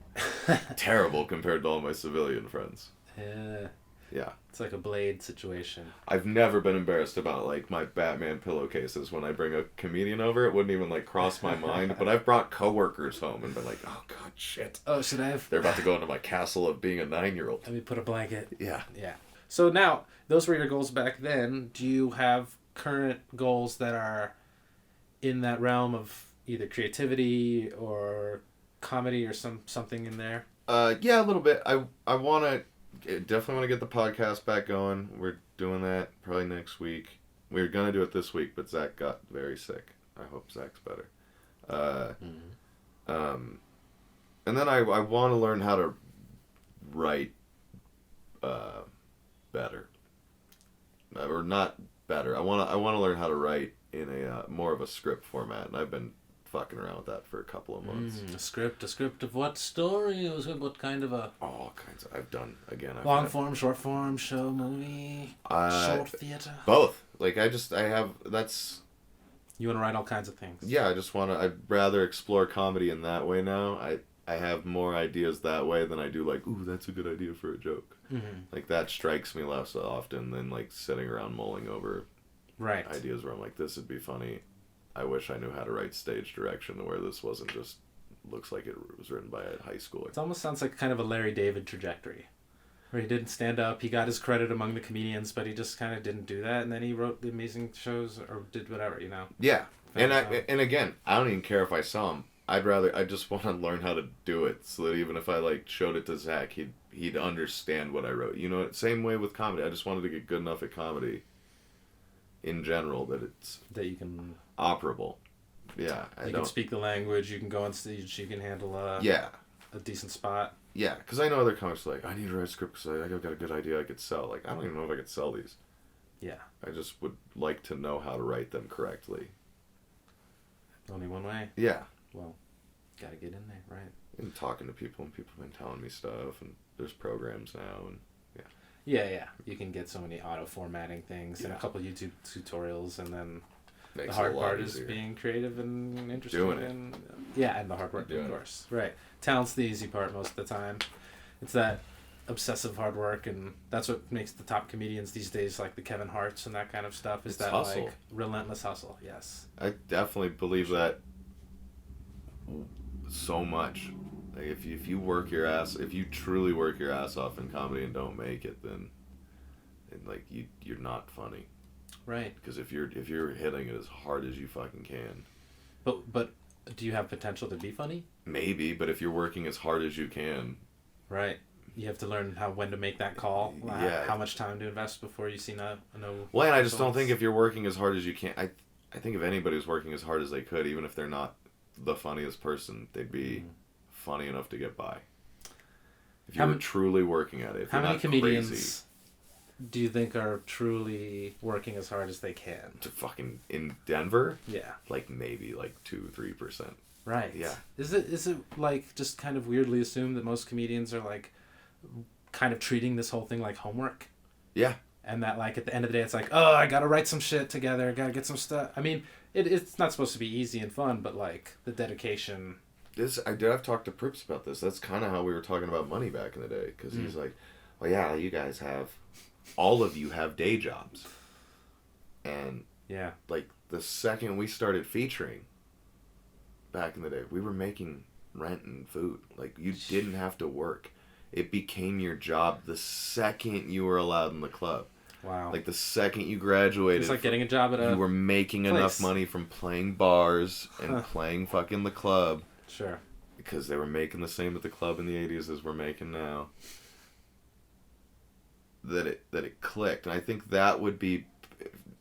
terrible compared to all my civilian friends. Yeah. It's like a Blade situation. I've never been embarrassed about, like, my Batman pillowcases. When I bring a comedian over, it wouldn't even, like, cross my mind. But I've brought coworkers home and been like, oh, God, shit. Oh, should I have... They're about to go into my castle of being a 9-year-old. Let me put a blanket. Yeah. Yeah. So now, those were your goals back then. Do you have current goals that are in that realm of either creativity or comedy or something in there? Yeah, a little bit. I want to... Definitely want to get the podcast back going. We're doing that probably next week. We were going to do it this week, but Zach got very sick. I hope Zach's better. And then I want to learn how to write better. Or not better. I want to learn how to write in a more of a script format, and I've been fucking around with that for a couple of months. A script of what story? What kind of a... All kinds of... I've done, again... Long form, short form, show, movie, short theater? Both. Like, that's... You want to write all kinds of things. Yeah, I'd rather explore comedy in that way now. I have more ideas that way than I do, like, ooh, that's a good idea for a joke. Mm-hmm. Like, that strikes me less often than, like, sitting around mulling over ideas where I'm like, this would be funny. I wish I knew how to write stage direction to where this wasn't just looks like it was written by a high schooler. It almost sounds like kind of a Larry David trajectory, where he didn't stand up. He got his credit among the comedians, but he just kind of didn't do that, and then he wrote the amazing shows or did whatever, you know. Yeah, and again, I don't even care if I saw him. I just want to learn how to do it, so that even if I like showed it to Zach, he'd understand what I wrote. You know, same way with comedy. I just wanted to get good enough at comedy. In general, that you can operable. Yeah, you can speak the language. You can go on stage. You can handle a decent spot. Yeah, because I know other comics are like, I need to write a script because I got a good idea I could sell. Like, I don't even know if I could sell these. Yeah. I just would like to know how to write them correctly. Only one way. Yeah. Well, gotta get in there, right? And talking to people, and people have been telling me stuff, and there's programs now, and Yeah. You can get so many auto-formatting things and a couple YouTube tutorials, and then makes the hard part easier. is being creative and interesting. Doing it. And the hard work, of course. Right. Talent's the easy part most of the time. It's that obsessive hard work, and that's what makes the top comedians these days, like the Kevin Harts and that kind of stuff, is it's that hustle. like relentless hustle. Yes. I definitely believe that so much. Like if you truly work your ass off in comedy and don't make it, then like you're not funny. Right. Because if you're hitting it as hard as you fucking can. But do you have potential to be funny? Maybe, but if you're working as hard as you can. Right. You have to learn when to make that call. Yeah. How much time to invest before you see no. Well, and I just don't think if you're working as hard as you can. I think if anybody's working as hard as they could, even if they're not the funniest person, they'd be funny enough to get by. If you were truly working at it. If how you're many not comedians crazy. Do you think are truly working as hard as they can? To fucking in Denver? Yeah. Like maybe like 2-3%. Right. Yeah. Is it like just kind of weirdly assumed that most comedians are like kind of treating this whole thing like homework? Yeah. And that like at the end of the day it's like, oh, I gotta write some shit together, I gotta get some stuff. I mean, it's not supposed to be easy and fun, but like the dedication. I've talked to Prips about this. That's kind of how we were talking about money back in the day. Because he's like, well, yeah, you guys all of you have day jobs. And like the second we started featuring back in the day, we were making rent and food. Like you didn't have to work. it became your job the second you were allowed in the club. Wow. Like the second you graduated, it's like getting a job at a you were making place. enough money from playing bars and playing fucking the club. Sure. Because they were making the same at the club in the 80s as we're making now. That it clicked. And I think that would be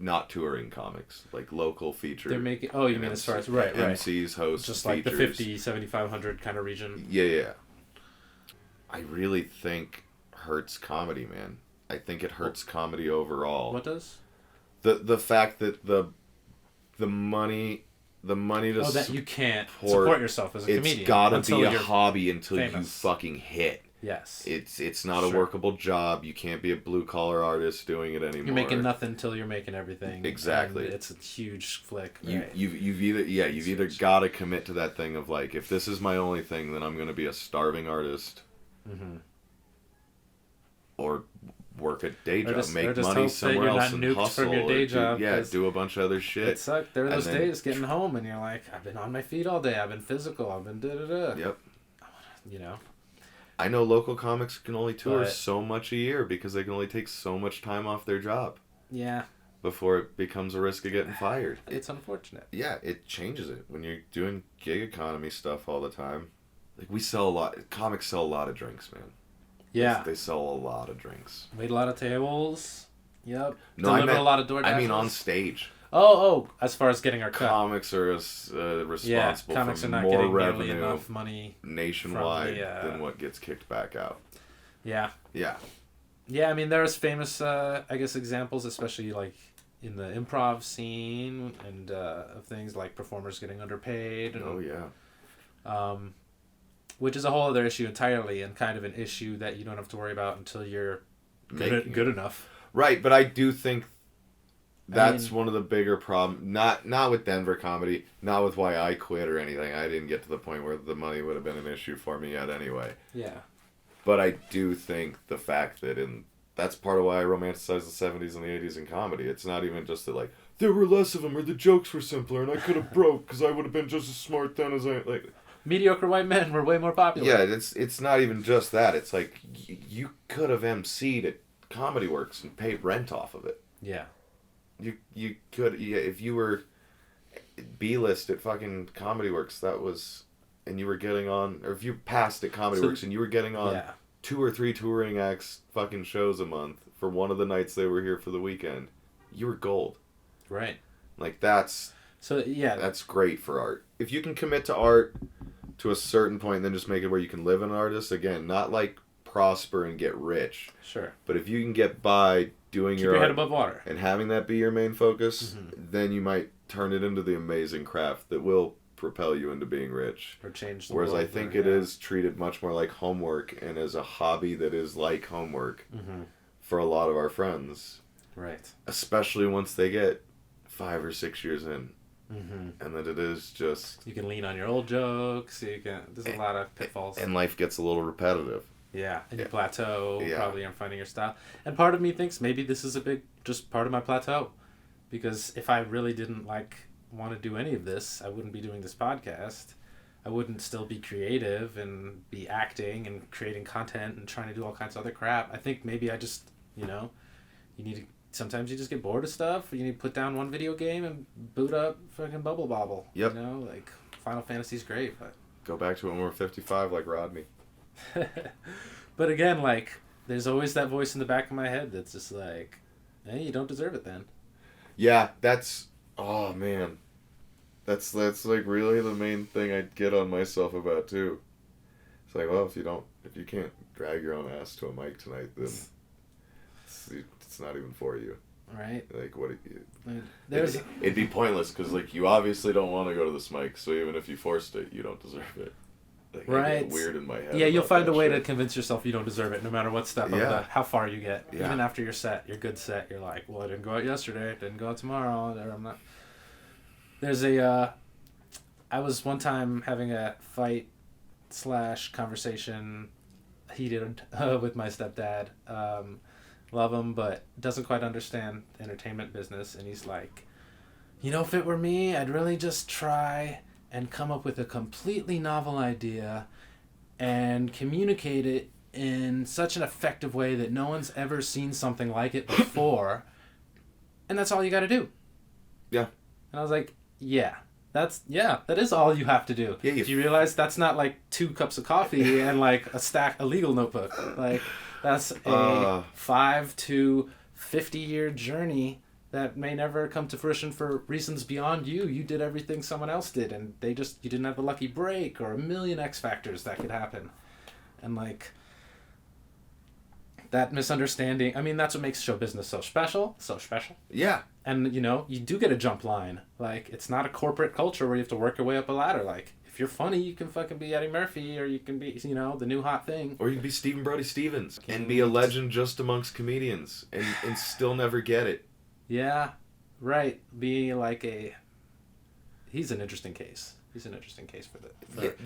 not touring comics, like local features. They're making, oh, you mean as far as, right. MCs, hosts, just features. like the 50, 7,500 kind of region. Yeah. I really think hurts comedy, man. I think it hurts comedy overall. What does? The fact that the money to that you can't support yourself as a comedian. It's gotta be a hobby until you fucking hit. Yes. It's not a workable job. You can't be a blue collar artist doing it anymore. You're making nothing until you're making everything. Exactly. And it's a huge flick. Right? You've either got to commit to that thing of like, if this is my only thing, then I'm going to be a starving artist. Mm-hmm. Or work a day job, make money somewhere else, and hustle. From your day job, do a bunch of other shit. It sucked. There are those days getting home and you're like, I've been on my feet all day. I've been physical. I've been da-da-da. Yep. You know. I know local comics can only tour so much a year because they can only take so much time off their job. Yeah. Before it becomes a risk of getting fired. It's unfortunate. Yeah, it changes it. When you're doing gig economy stuff all the time. Like, comics sell a lot of drinks, man. Yeah. They sell a lot of drinks. Wait a lot of tables. Yep. No, Deliver a lot of DoorDashes. I mean on stage. Oh, as far as getting our cut. Comics are responsible comics for are not more getting revenue enough money nationwide than what gets kicked back out. Yeah. Yeah. Yeah, I mean, there's famous, I guess, examples, especially like in the improv scene and of things like performers getting underpaid. And, which is a whole other issue entirely, and kind of an issue that you don't have to worry about until you're good enough. Right, but I do think that's one of the bigger problems. Not with Denver comedy, not with why I quit or anything. I didn't get to the point where the money would have been an issue for me yet anyway. Yeah. But I do think the fact that that's part of why I romanticize the 70s and the 80s in comedy. It's not even just that, like, there were less of them or the jokes were simpler and I could have broke because I would have been just as smart then as I... like. Mediocre white men were way more popular. Yeah, it's not even just that. It's like, you could have MC'd at Comedy Works and paid rent off of it. Yeah. You could, if you were B-list at fucking Comedy Works, and you were getting on, or if you passed at Comedy Works and you were getting on 2 or 3 touring acts fucking shows a month for one of the nights they were here for the weekend, you were gold. Right. Like, that's great for art. If you can commit to art to a certain point and then just make it where you can live as an artist, again, not like prosper and get rich. Sure. But if you can get by doing Keep your head above water and having that be your main focus, then you might turn it into the amazing craft that will propel you into being rich. Or change the world. Whereas I think it is treated much more like homework and as a hobby that is like homework for a lot of our friends. Right. Especially once they get 5 or 6 years in. And that it is just... You can lean on your old jokes. There's a lot of pitfalls. And life gets a little repetitive. Yeah, and you plateau, probably aren't finding your style. And part of me thinks maybe this is just part of my plateau. Because if I really didn't want to do any of this, I wouldn't be doing this podcast. I wouldn't still be creative and be acting and creating content and trying to do all kinds of other crap. I think maybe I just, sometimes you just get bored of stuff. You need to put down one video game and boot up fucking Bubble Bobble. Yep. Final Fantasy's great, but... Go back to it when we're 55 like Rodney. But again, there's always that voice in the back of my head that's just like, hey, you don't deserve it then. Yeah, that's... Oh, man. That's really the main thing I get on myself about, too. It's like, well, if you can't drag your own ass to a mic tonight, then it's not even for you. Right. What it'd be pointless because you obviously don't want to go to this mic, so even if you forced it, you don't deserve it. Right. I get weird in my head. Yeah, you'll find a way to convince yourself you don't deserve it, no matter what step of how far you get. Yeah. Even after your good set, you're like, well, I didn't go out yesterday, didn't go out tomorrow, I'm not. There's I was one time having a fight / conversation heated with my stepdad. Love him, but doesn't quite understand entertainment business, and he's like, if it were me, I'd really just try and come up with a completely novel idea and communicate it in such an effective way that no one's ever seen something like it before. And that's all you got to do. Yeah. And I was like, that is all you have to do. Yeah, Do you realize that's not like 2 cups of coffee and like a legal notebook? Like, that's a 5 to 50-year journey that may never come to fruition for reasons beyond you. You did everything someone else did, and you didn't have the lucky break or a million X factors that could happen. And like, that misunderstanding, I mean, that's what makes show business so special. Yeah. And, you do get a jump line. Like, it's not a corporate culture where you have to work your way up a ladder. Like, if you're funny, you can fucking be Eddie Murphy, or you can be, the new hot thing. Or you can be Stephen Brody Stevens and be a legend just amongst comedians and still never get it. Yeah, right. Be like he's an interesting case. He's an interesting case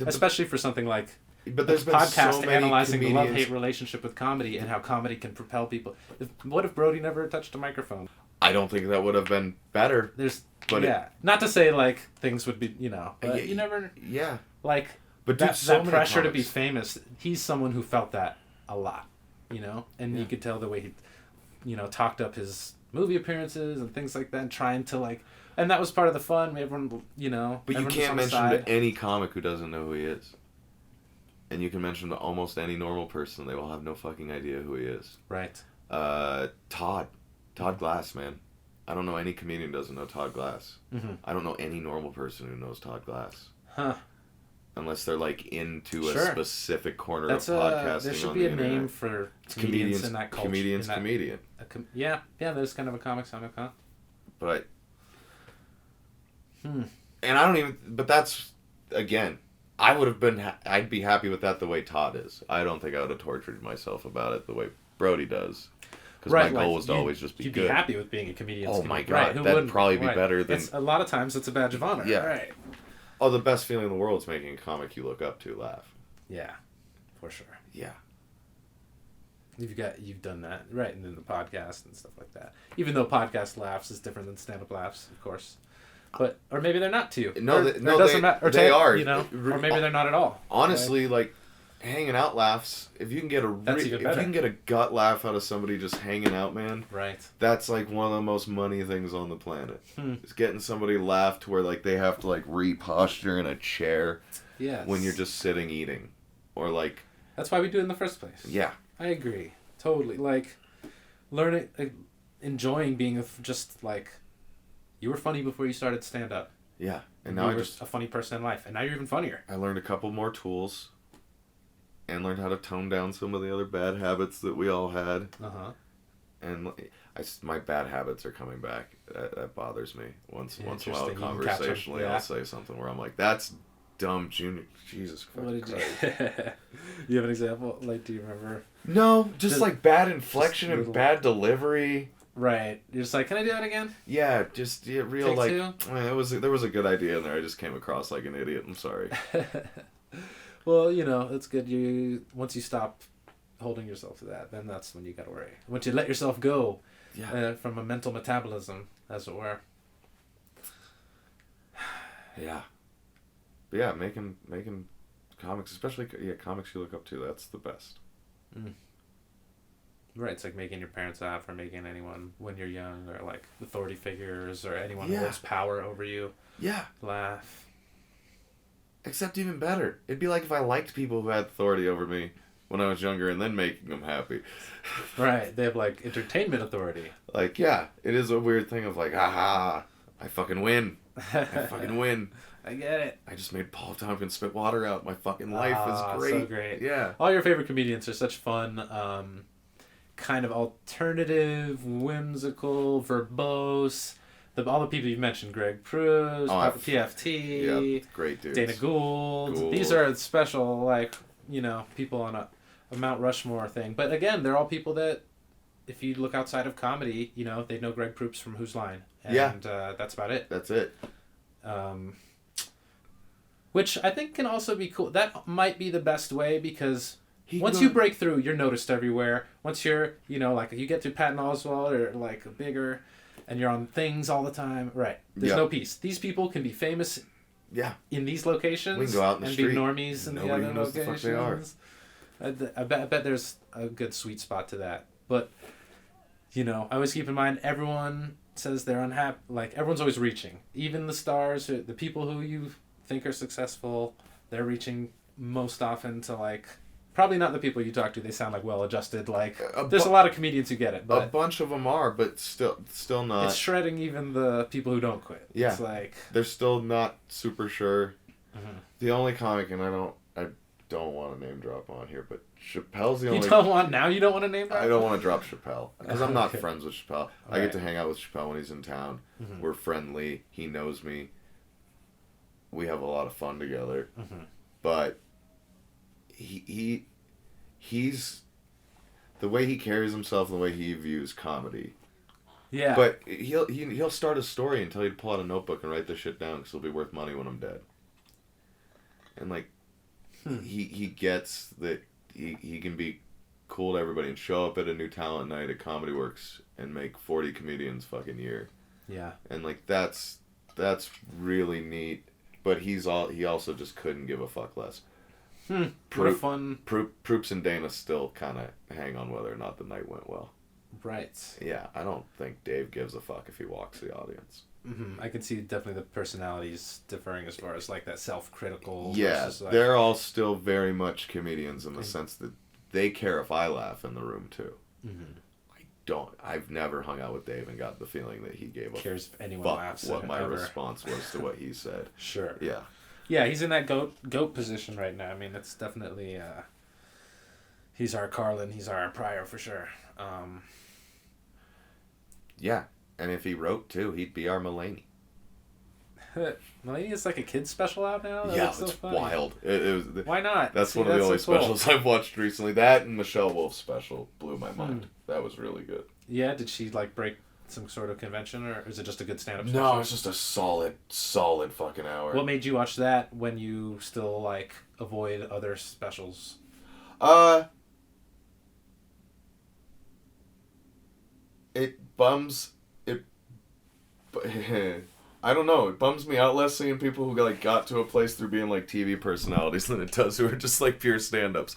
especially for something like but there's a been podcast so many analyzing the comedians... love-hate relationship with comedy and how comedy can propel people. What if Brody never touched a microphone? I don't think that would have been better. Not to say like things would be, but you never. Yeah. Like, but that pressure comics. to be famous. He's someone who felt that a lot, and you could tell the way he, talked up his movie appearances and things like that, and trying to like, and that was part of the fun. Everyone, But you can't mention to any comic who doesn't know who he is. And you can mention to almost any normal person, they will have no fucking idea who he is. Right. Todd Glass, man. I don't know any comedian who doesn't know Todd Glass. Mm-hmm. I don't know any normal person who knows Todd Glass. Huh. Unless they're like into a specific corner of podcasting. There should on be the a internet. name for comedians in that culture. Comedian. Yeah, there's kind of a comic, huh? But. And I don't even. But that's, again, I would have been. I'd be happy with that the way Todd is. I don't think I would have tortured myself about it the way Brody does. Because my goal was to always just be good. You'd be happy with being a comedian. Oh my god, that'd probably be better than... A lot of times it's a badge of honor. Yeah. Right. Oh, the best feeling in the world is making a comic you look up to laugh. Yeah, for sure. Yeah. You've done that, right, and then the podcast and stuff like that. Even though podcast laughs is different than stand-up laughs, of course. But, or maybe they're not too. No, it doesn't matter. They are. Or maybe they're not at all. Honestly, like hanging out laughs, if you can get a gut laugh out of somebody just hanging out, man, right, that's like one of the most money things on the planet. It's getting somebody laugh to where like they have to like re-posture in a chair when you're just sitting eating, or like that's why we do it in the first place. Yeah, I agree totally. Like learning, enjoying being just like you were funny before you started stand up. Yeah, and now you're just a funny person in life, and now you're even funnier. I learned a couple more tools. And learned how to tone down some of the other bad habits that we all had. And my bad habits are coming back. That bothers me. Once in a while, conversationally, I'll say something where I'm like, "That's dumb, Junior." Jesus Christ. What did you have an example? Like, do you remember? No, just like bad inflection and bad delivery. Right. You're just like, can I do that again? Yeah, just real Take like. two? There was a good idea in there. I just came across like an idiot. I'm sorry. Well, it's good. Once you stop holding yourself to that, then that's when you gotta worry. Once you let yourself go, from a mental metabolism, as it were. Yeah. But yeah, making comics, especially comics you look up to, that's the best. Right, it's like making your parents laugh, or making anyone when you're young, or like authority figures, or anyone who holds power over you. Yeah. Laugh. Except even better. It'd be like if I liked people who had authority over me when I was younger and then making them happy. Right. They have like entertainment authority. Like, yeah, it is a weird thing of like, aha, I fucking win. I fucking win. I get it. I just made Paul Tompkins spit water out. My fucking life is great. So great. Yeah. All your favorite comedians are such fun, kind of alternative, whimsical, verbose. All the people you've mentioned, Greg Proost, PFT, great dudes. Dana Gould. These are special, people on a Mount Rushmore thing. But again, they're all people that, if you look outside of comedy, they know Greg Proost from Whose Line. And that's about it. That's it. Which I think can also be cool. That might be the best way, because once you break through, you're noticed everywhere. Once you're, you get to Patton Oswalt or bigger... and you're on things all the time. Right. There's no peace. These people can be famous in these locations. We can go out in the street. Be normies in the other locations. The fuck they are. I bet there's a good sweet spot to that. But, I always keep in mind, everyone says they're unhappy. Like, everyone's always reaching. Even the stars, the people who you think are successful, they're reaching most often to, like, probably not the people you talk to. They sound like well-adjusted. Like, there's a lot of comedians who get it. But a bunch of them are, but still not. It's shredding even the people who don't quit. Yeah. It's like... They're still not super sure. Mm-hmm. The only comic, and I don't want to name drop on here, but Chappelle's the only... You don't want to name drop? I don't want to drop Chappelle, because I'm not Okay. friends with Chappelle. Right. I get to hang out with Chappelle when he's in town. Mm-hmm. We're friendly. He knows me. We have a lot of fun together. Mm-hmm. But he's... The way he carries himself, the way he views comedy. Yeah. But he'll start a story and tell you to pull out a notebook and write this shit down because it'll be worth money when I'm dead. And, like, he gets that he can be cool to everybody and show up at a new talent night at Comedy Works and make 40 comedians fucking year. Yeah. And, like, that's really neat. But he also just couldn't give a fuck less. What a fun... Proops and Dana still kind of hang on whether or not the night went well. Right. Yeah, I don't think Dave gives a fuck if he walks the audience. Mm-hmm. I can see definitely the personalities differing as far as, like, that self-critical... Yeah, versus, like... they're all still very much comedians in the sense that they care if I laugh in the room, too. Mm-hmm. I've never hung out with Dave and got the feeling that he gave a cares if anyone fuck laughs what my ever. response was to what he said. Sure. Yeah. Yeah, he's in that goat position right now. I mean, it's definitely... he's our Carlin, he's our Pryor for sure. Yeah, and if he wrote, too, he'd be our Mulaney. Mulaney is like a kid's special out now? It's wild. It was, why not? That's one of the only specials I've watched recently. That and Michelle Wolf's special blew my mind. That was really good. Yeah, did she, like, break some sort of convention, or is it just a good stand-up No, special? it's just a solid fucking hour. What made you watch that when you still, like, avoid other specials? It bums... I don't know. It bums me out less seeing people who, like, got to a place through being, like, TV personalities than it does who are just, like, pure stand-ups.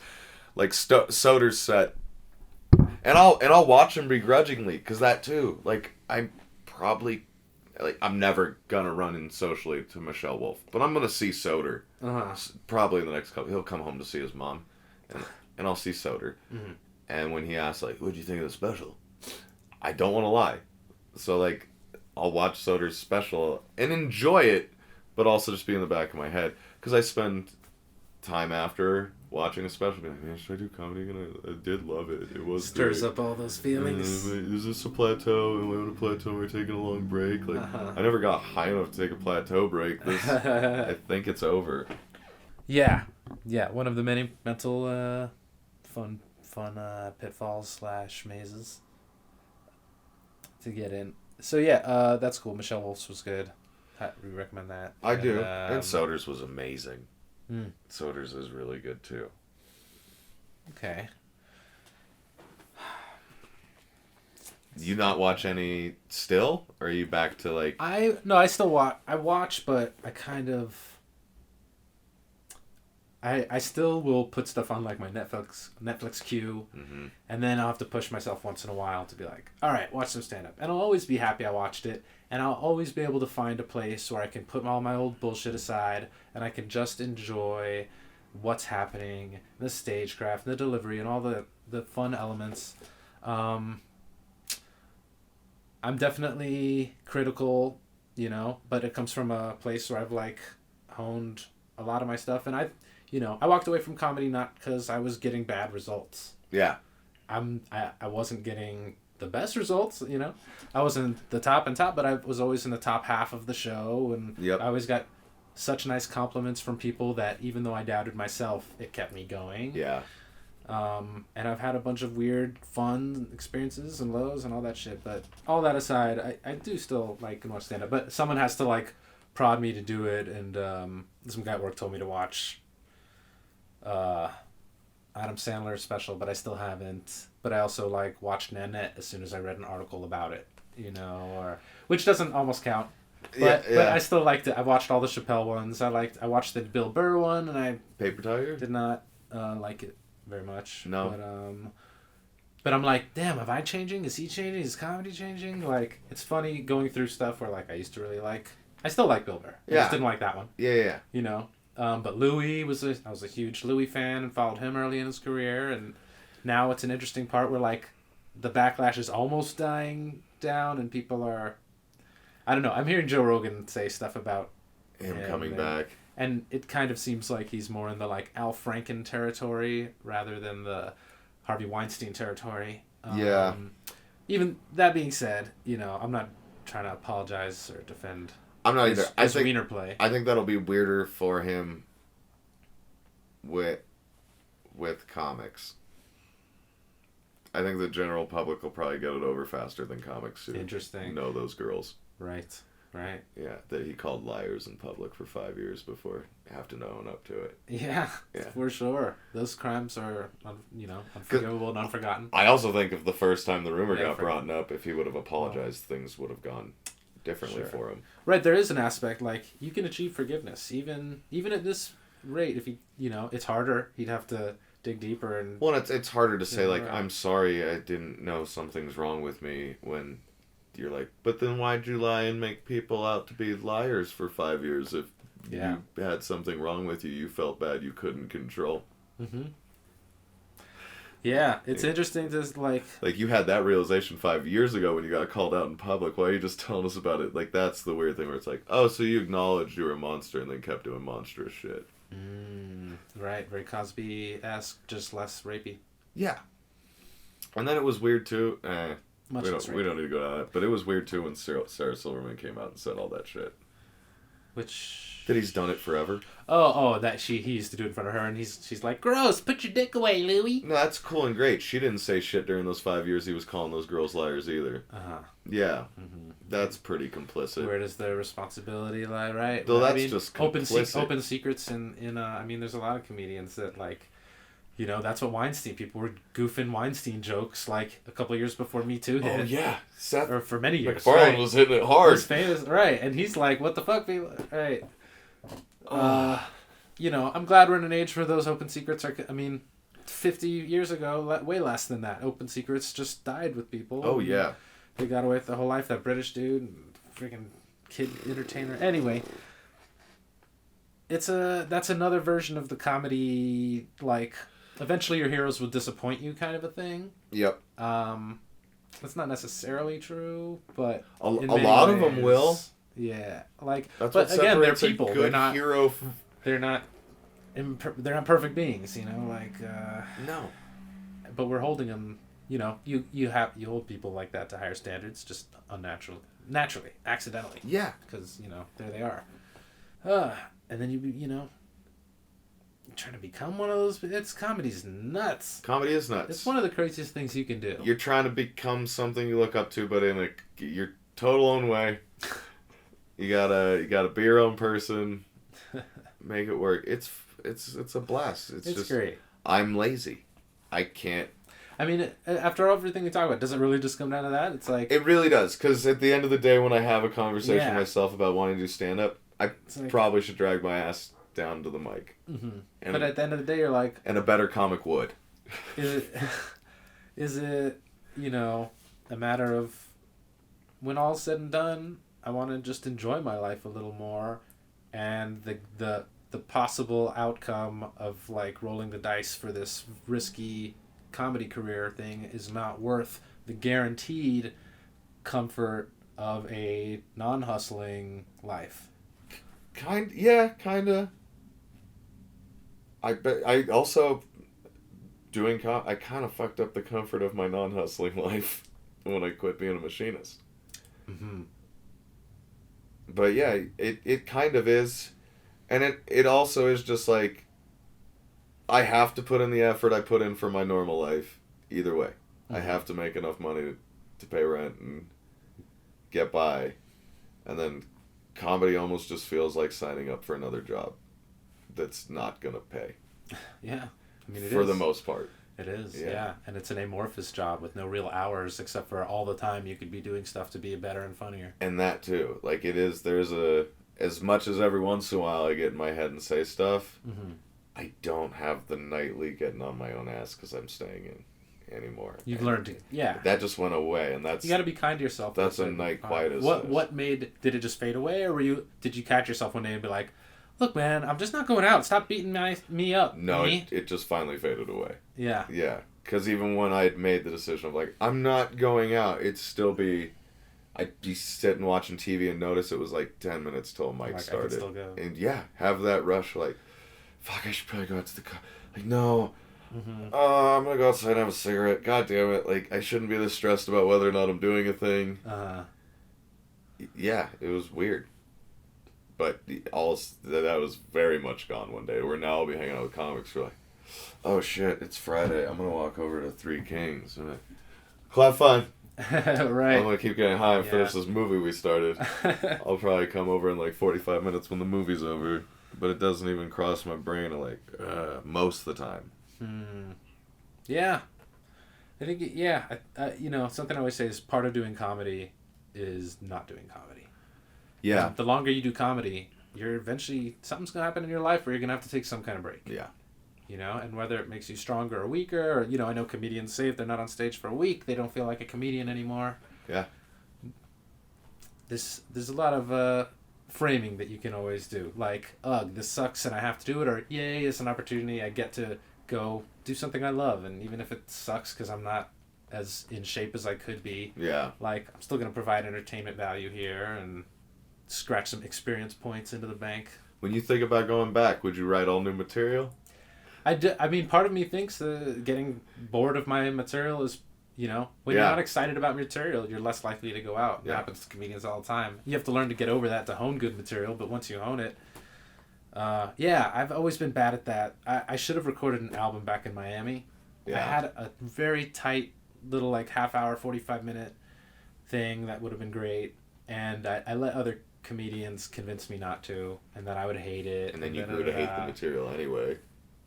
Like, Soder's set... And I'll watch him begrudgingly, because that too, like, I'm probably, like, I'm never gonna run in socially to Michelle Wolf, but I'm gonna see Soder, probably in the next couple, he'll come home to see his mom, and I'll see Soder, and when he asks, like, what'd you think of the special, I don't want to lie, so, like, I'll watch Soder's special, and enjoy it, but also just be in the back of my head, because I spend time after watching a special, being like, man, should I do comedy again? I did love it. It was Stirs great. up all those feelings. Is this a plateau? And we're on a plateau and we're taking a long break. Like, I never got high enough to take a plateau break. I think it's over. Yeah. One of the many mental fun pitfalls / mazes to get in. So yeah, that's cool. Michelle Wolf's was good. We recommend that. I do. And Soder's was amazing. Soder's is really good too. Okay. You not watch any still? Or are you back to, like... I still watch. I watch, but I kind of... I still will put stuff on, like, my Netflix queue, and then I'll have to push myself once in a while to be like, all right, watch some stand-up. And I'll always be happy I watched it, and I'll always be able to find a place where I can put all my old bullshit aside, and I can just enjoy what's happening, the stagecraft, the delivery, and all the fun elements. I'm definitely critical, but it comes from a place where I've, like, honed a lot of my stuff, and I walked away from comedy not because I was getting bad results. Yeah. I wasn't getting the best results, I wasn't the top, but I was always in the top half of the show, and I always got such nice compliments from people that even though I doubted myself, it kept me going. Yeah. And I've had a bunch of weird, fun experiences and lows and all that shit, but all that aside, I do still, like, watch stand-up, but someone has to, like, prod me to do it, and some guy at work told me to watch Adam Sandler's special, but I still haven't. But I also, like, watched Nanette as soon as I read an article about it, which doesn't almost count. But I still liked it. I watched all the Chappelle ones. I watched the Bill Burr one, and I Paper Tiger? did not like it very much. No. But I'm like, damn, am I changing? Is he changing? Is comedy changing? Like, it's funny going through stuff where, like, I used to really like... I still like Bill Burr. I just didn't like that one. Yeah. You know? But Louis I was a huge Louis fan and followed him early in his career. And now it's an interesting part where, like, the backlash is almost dying down and people are... I don't know. I'm hearing Joe Rogan say stuff about him coming back. And it kind of seems like he's more in the, like, Al Franken territory rather than the Harvey Weinstein territory. Yeah. Even that being said, you know, I'm not trying to apologize or defend I'm not either. his wiener play. I think that'll be weirder for him with comics. I think the general public will probably get it over faster than comics who know those girls. Right. Yeah, that he called liars in public for 5 years before have to own up to it. Yeah, for sure. Those crimes are, unforgivable and unforgotten. I also think if the first time the rumor got brought up, if he would have apologized, things would have gone differently for him. Right, there is an aspect, like, you can achieve forgiveness. Even at this rate, if it's harder. He'd have to dig deeper. And well, it's harder to say, like, I'm sorry, I didn't know something's wrong with me, when you're like, but then why'd you lie and make people out to be liars for 5 years if you had something wrong with you felt bad you couldn't control? Mm-hmm. Yeah, it's interesting to, like... Like, you had that realization 5 years ago when you got called out in public. Why are you just telling us about it? Like, that's the weird thing where it's like, oh, so you acknowledged you were a monster and then kept doing monstrous shit. Right, very Cosby-esque, just less rapey. Yeah. And then it was weird, too. We don't need to go down that. But it was weird, too, when Sarah Silverman came out and said all that shit. Which... That he's done it forever. That he used to do it in front of her, and she's like, gross, put your dick away, Louie. No, that's cool and great. She didn't say shit during those 5 years he was calling those girls liars either. Yeah. Mm-hmm. That's pretty complicit. Where does the responsibility lie, right? Though that's just complicit. Open secrets in there's a lot of comedians that, like, that's what people were goofing Weinstein jokes, like, a couple of years before Me Too hit. Oh, yeah. Seth or for many years. MacFarlane was hitting it hard. Was famous, right. And he's like, what the fuck, people? Right. I'm glad we're in an age where those open secrets are, 50 years ago, way less than that. Open secrets just died with people. Oh, yeah. They got away with the whole life. That British dude, freaking kid entertainer. Anyway, that's another version of the comedy, like, eventually your heroes will disappoint you kind of a thing. Yep. That's not necessarily true, but a lot of them will. Yeah, like, but again, they're people. They're not hero. They're not perfect beings, like. No. But we're holding them. You hold people like that to higher standards, just naturally, accidentally. Yeah. Because there they are. And then you're trying to become one of those. Comedy's nuts. Comedy is nuts. It's one of the craziest things you can do. You're trying to become something you look up to, but in your total own way. You gotta be your own person, make it work. It's a blast. It's just great. I'm lazy. I can't. After everything we talk about, does it really just come down to that? It's like... It really does, because at the end of the day, when I have a conversation with myself about wanting to do stand-up, I probably should drag my ass down to the mic. Mm-hmm. But at the end of the day, you're like... And a better comic would. Is it, a matter of when all's said and done, I want to just enjoy my life a little more, and the possible outcome of, like, rolling the dice for this risky comedy career thing is not worth the guaranteed comfort of a non-hustling life. Kinda. I also I kind of fucked up the comfort of my non-hustling life when I quit being a machinist. Mm-hmm. But yeah, it kind of is, and it also is just like, I have to put in the effort I put in for my normal life, either way. Mm-hmm. I have to make enough money to pay rent and get by, and then comedy almost just feels like signing up for another job that's not gonna pay. Yeah, for the most part. It is, yeah. And it's an amorphous job with no real hours except for all the time you could be doing stuff to be better and funnier. And that too. Like, there's as much as every once in a while I get in my head and say stuff, mm-hmm. I don't have the nightly getting on my own ass because I'm staying in anymore. You've learned to, yeah. That just went away, and that's... You got to be kind to yourself. That's a night quiet as What made... Did it just fade away, or did you catch yourself one day and be like, look, man, I'm just not going out. Stop beating me up. No, it just finally faded away. Yeah. Yeah. Because even when I'd made the decision of, like, I'm not going out, it'd still be... I'd be sitting watching TV and notice it was, like, 10 minutes till Mike started. I can still go. And, yeah, have that rush, like, fuck, I should probably go out to the car. Like, no. I'm going to go outside and have a cigarette. God damn it. Like, I shouldn't be this stressed about whether or not I'm doing a thing. Yeah, it was weird. But that was very much gone one day. Where now I'll be hanging out with comics. We're like, oh shit, it's Friday. I'm going to walk over to Three Kings. I'm like, have fun. Right. I'm going to keep getting high and finish this movie we started. I'll probably come over in like 45 minutes when the movie's over. But it doesn't even cross my brain like most of the time. Yeah. I think, something I always say is part of doing comedy is not doing comedy. Yeah. The longer you do comedy, you're eventually... Something's going to happen in your life where you're going to have to take some kind of break. Yeah. And whether it makes you stronger or weaker, or, I know comedians say if they're not on stage for a week, they don't feel like a comedian anymore. Yeah. There's a lot of framing that you can always do. Like, ugh, this sucks and I have to do it, or yay, it's an opportunity, I get to go do something I love, and even if it sucks because I'm not as in shape as I could be, like, I'm still going to provide entertainment value here and scratch some experience points into the bank. When you think about going back, would you write all new material? I mean, part of me thinks getting bored of my material is, when you're not excited about material, you're less likely to go out. It happens to comedians all the time. You have to learn to get over that to hone good material, but once you hone it, I've always been bad at that. I should have recorded an album back in Miami. I had a very tight little, like, half-hour, 45-minute thing that would have been great, and I let other comedians convince me not to, and then I would hate it. And then you grew to hate the material anyway.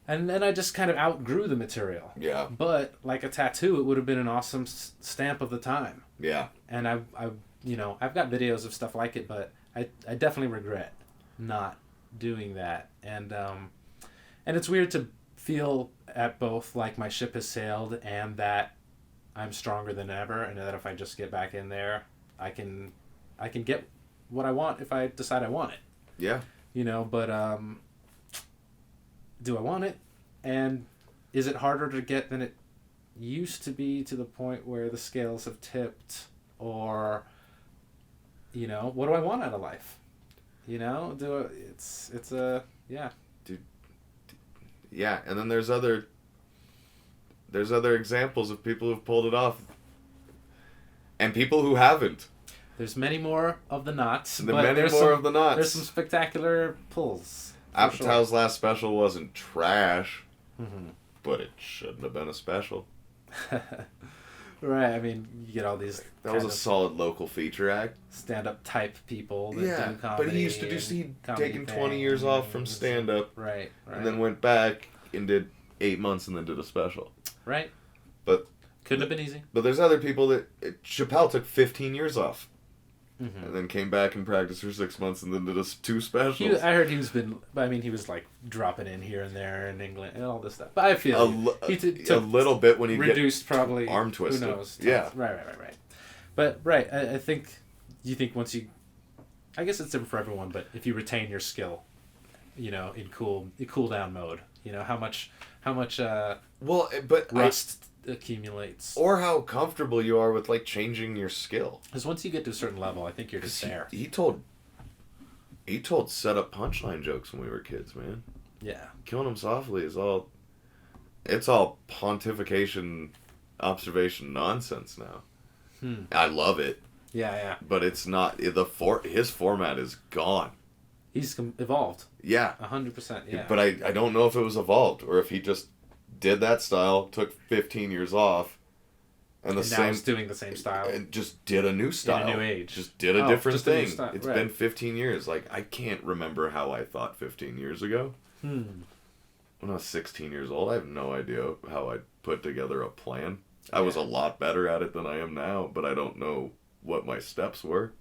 And then I just kind of outgrew the material. Yeah. But like a tattoo, it would have been an awesome stamp of the time. Yeah. And I've got videos of stuff like it, but I definitely regret not doing that. And it's weird to feel at both like my ship has sailed and that I'm stronger than ever, and that if I just get back in there, I can get what I want if I decide I want it. Yeah. But do I want it? And is it harder to get than it used to be, to the point where the scales have tipped? Or, what do I want out of life? It's a, yeah. Dude, yeah, and then there's other examples of people who've pulled it off. And people who haven't. There's many more of the knots. There's some spectacular pulls. Apatow's last special wasn't trash, but it shouldn't have been a special. Right, I mean, you get all these... That was a solid local feature act. Stand-up type people that do comedy. But he used to he'd taken 20 years off from stand-up. Right. And then went back and did 8 months and then did a special. Right. But... Couldn't have been easy. But there's other people that... Chappelle took 15 years off. And then came back and practiced for 6 months and then did 2 specials. I heard he was like dropping in here and there in England and all this stuff. But I feel a little bit when he reduced probably arm twisted. Who knows? Yeah. Right. But I think once you, I guess it's different for everyone. But if you retain your skill, in cool down mode, how much rust accumulates, or how comfortable you are with like changing your skill. Because once you get to a certain level, I think you're just there. He told set up punchline jokes when we were kids, man. Yeah, Killing Him Softly is all pontification, observation nonsense now. I love it. Yeah. But it's not his format is gone. He's evolved. Yeah, 100%. Yeah, but I don't know if it was evolved or if he just did that style, took 15 years off, and now he's doing the same style, and just did a new style, in a new age, just did a different thing. It's been 15 years. Like, I can't remember how I thought 15 years ago. When I was 16 years old, I have no idea how I put together a plan. I was a lot better at it than I am now, but I don't know what my steps were.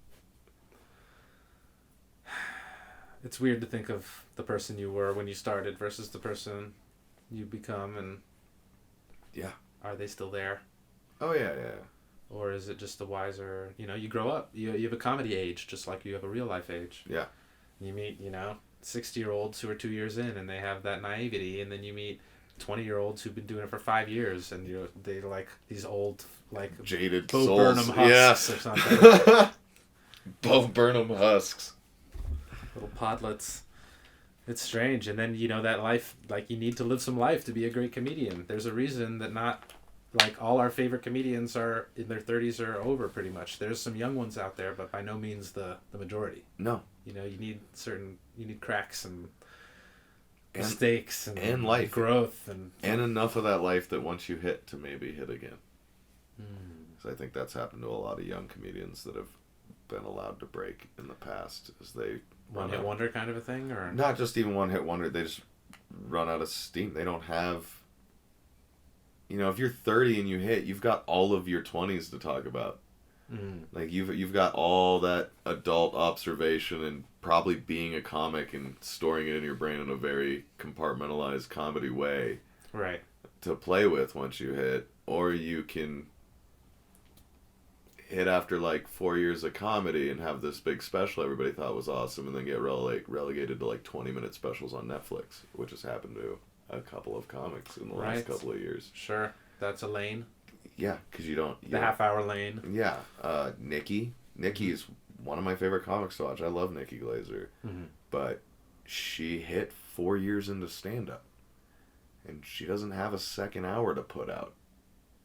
it's weird to think of the person you were when you started versus the person you become, and yeah, are they still there? Oh yeah, yeah. Or is it just a wiser, you grow up, you have a comedy age just like you have a real life age. Yeah. You meet 60-year-olds who are 2 years in and they have that naivety, and then you meet 20-year-olds who've been doing it for 5 years, and they're like these old, like, jaded Bo souls. Burnham husks Yes. or something. Bo Burnham husks. Little podlets. It's strange. And then that life, like, you need to live some life to be a great comedian. There's a reason that not like all our favorite comedians are in their 30s or over, pretty much. There's some young ones out there, but by no means the majority. No. You need cracks and mistakes and life growth and enough of that life that once you hit to maybe hit again. So I think that's happened to a lot of young comedians that have been allowed to break in the past, as they one hit wonder kind of a thing, or not just even one hit wonder. They just run out of steam. They don't have. If you're 30 and you hit, you've got all of your 20s to talk about. Like you've got all that adult observation and probably being a comic and storing it in your brain in a very compartmentalized comedy way, right, to play with once you hit. Or you can hit after like 4 years of comedy and have this big special everybody thought was awesome, and then get relegated to like 20-minute specials on Netflix, which has happened to a couple of comics in the last couple of years. Sure, that's a lane. Yeah, because you don't... The half-hour lane. Yeah. Nikki is one of my favorite comics to watch. I love Nikki Glazer. Mm-hmm. But she hit 4 years into stand-up. And she doesn't have a second hour to put out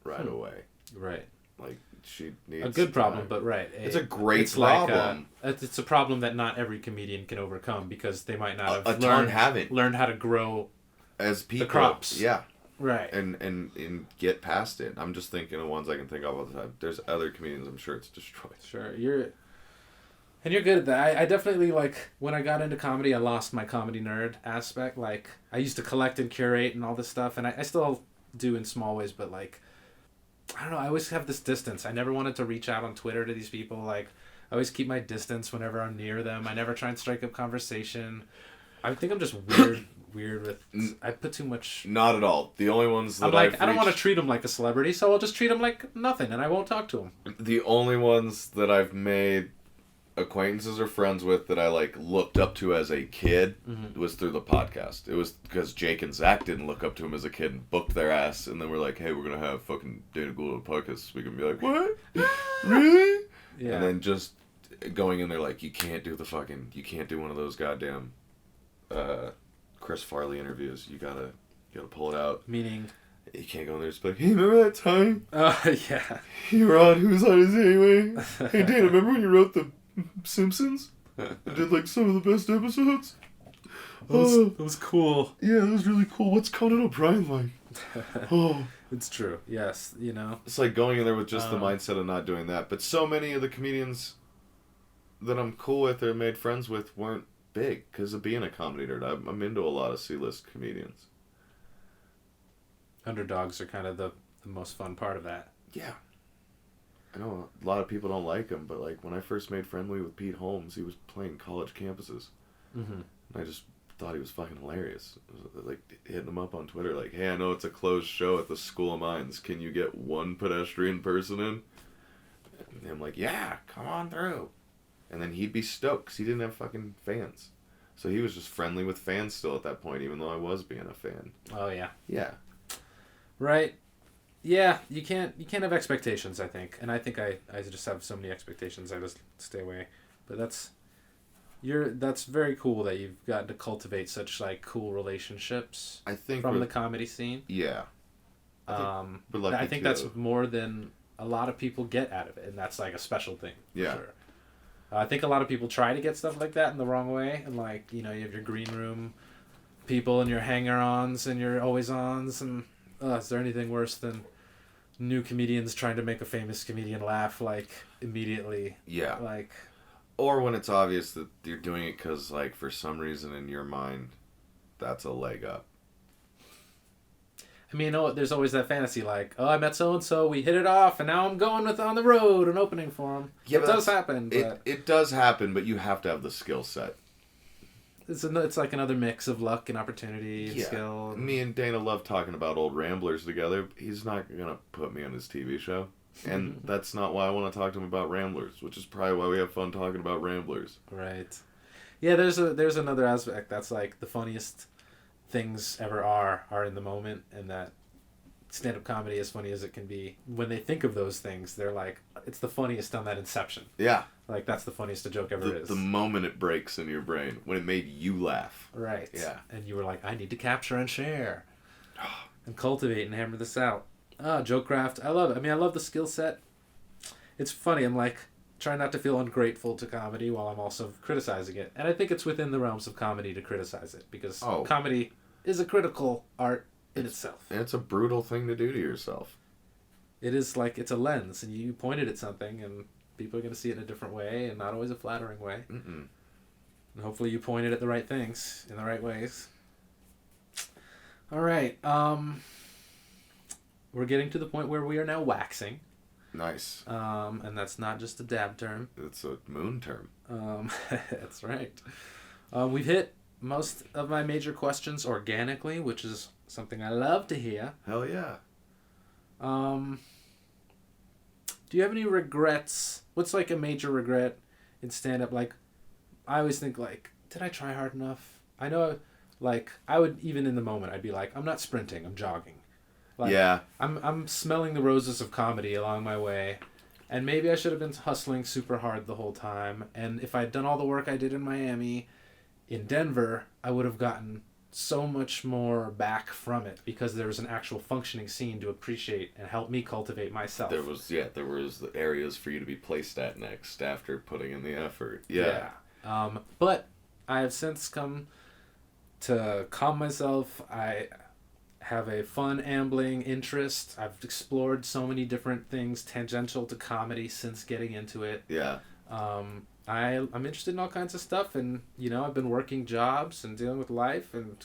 right away. Right. Like, she needs... A good problem, time. but right. It's a great problem. It's a problem that not every comedian can overcome, because they might not have learned how to grow as people. The crops. Yeah. Right. And get past it. I'm just thinking of ones I can think of all the time. There's other comedians I'm sure it's destroyed. Sure. You're good at that. I definitely, like, when I got into comedy, I lost my comedy nerd aspect. Like, I used to collect and curate and all this stuff, and I still do in small ways, but, like, I don't know, I always have this distance. I never wanted to reach out on Twitter to these people. Like, I always keep my distance whenever I'm near them. I never try and strike up conversation. I think I'm just weird with... I put too much... Not at all. The only ones that I don't want to treat them like a celebrity, so I'll just treat them like nothing, and I won't talk to them. The only ones that I've made acquaintances or friends with that I, like, looked up to as a kid was through the podcast. It was because Jake and Zach didn't look up to him as a kid and booked their ass, and then we're like, hey, we're going to have fucking Dana Gould on the podcast so we can be like, what? Really? Yeah. And then just going in there like, you can't do one of those goddamn Chris Farley interviews. You gotta pull it out. Meaning? You can't go in there and just be like, hey, remember that time? Yeah. You were on Who's On Is Anyway? Hey, Dana, remember when you wrote The Simpsons? I did, like, some of the best episodes? That was cool. Yeah, that was really cool. What's Conan O'Brien like? Oh. It's true. Yes, It's like going in there with just the mindset of not doing that. But so many of the comedians that I'm cool with or made friends with weren't big because of being a comedy nerd. I'm into a lot of C-list comedians. Underdogs are kind of the most fun part of that. Yeah. I know a lot of people don't like him, but like when I first made friendly with Pete Holmes, he was playing college campuses. Mm-hmm. And I just thought he was fucking hilarious. Like hitting him up on Twitter like, hey, I know it's a closed show at the School of Mines. Can you get one pedestrian person in? And I'm like, yeah, come on through. And then he'd be stoked because he didn't have fucking fans. So he was just friendly with fans still at that point, even though I was being a fan. Oh, yeah. Yeah. Right. Yeah, you can't have expectations, I think. And I think I just have so many expectations, I just stay away. But that's very cool that you've gotten to cultivate such, like, cool relationships from the comedy scene. Yeah. I think that's more than a lot of people get out of it, and that's, like, a special thing. Yeah. Sure. I think a lot of people try to get stuff like that in the wrong way, and, like, you have your green room people and your hanger-ons and your always-ons, and is there anything worse than new comedians trying to make a famous comedian laugh, like, immediately? Yeah. Like... Or when it's obvious that you're doing it because, like, for some reason in your mind, that's a leg up. I mean, there's always that fantasy, like, oh, I met so-and-so, we hit it off, and now I'm going on the road and opening for him. Yeah, it does happen. It does happen, but you have to have the skill set. It's like another mix of luck and opportunity and skill. Me and Dana love talking about old Ramblers together. He's not going to put me on his TV show. And that's not why I want to talk to him about Ramblers, which is probably why we have fun talking about Ramblers. Right. Yeah, there's another aspect that's like the funniest things ever are in the moment, and that stand-up comedy, as funny as it can be, when they think of those things, they're like, it's the funniest on that inception. Yeah. Like, that's the funniest a joke ever is. The moment it breaks in your brain, when it made you laugh. Right. Yeah. And you were like, I need to capture and share. And cultivate and hammer this out. Joke craft. I love it. I mean, I love the skill set. It's funny. I'm like, trying not to feel ungrateful to comedy while I'm also criticizing it. And I think it's within the realms of comedy to criticize it, because comedy is a critical art in itself. And it's a brutal thing to do to yourself. It is like, it's a lens, and you pointed at something, and people are going to see it in a different way, and not always a flattering way. Mm-mm. And hopefully you pointed at the right things in the right ways. All right. We're getting to the point where we are now waxing. Nice. And that's not just a dab term. It's a moon term. That's right. We've hit most of my major questions organically, which is something I love to hear. Hell yeah. Do you have any regrets? What's like a major regret in stand-up? Like, I always think, like, did I try hard enough? I know, like, I would, even in the moment, I'd be like, I'm not sprinting, I'm jogging. Like, yeah. I'm smelling the roses of comedy along my way, and maybe I should have been hustling super hard the whole time. And if I'd done all the work I did in Miami, in Denver, I would have gotten so much more back from it, because there was an actual functioning scene to appreciate and help me cultivate myself. There was the areas for you to be placed at next after putting in the effort. Yeah. But I have since come to calm myself. I have a fun ambling interest. I've explored so many different things tangential to comedy since getting into it. Yeah. I'm interested in all kinds of stuff, and I've been working jobs and dealing with life and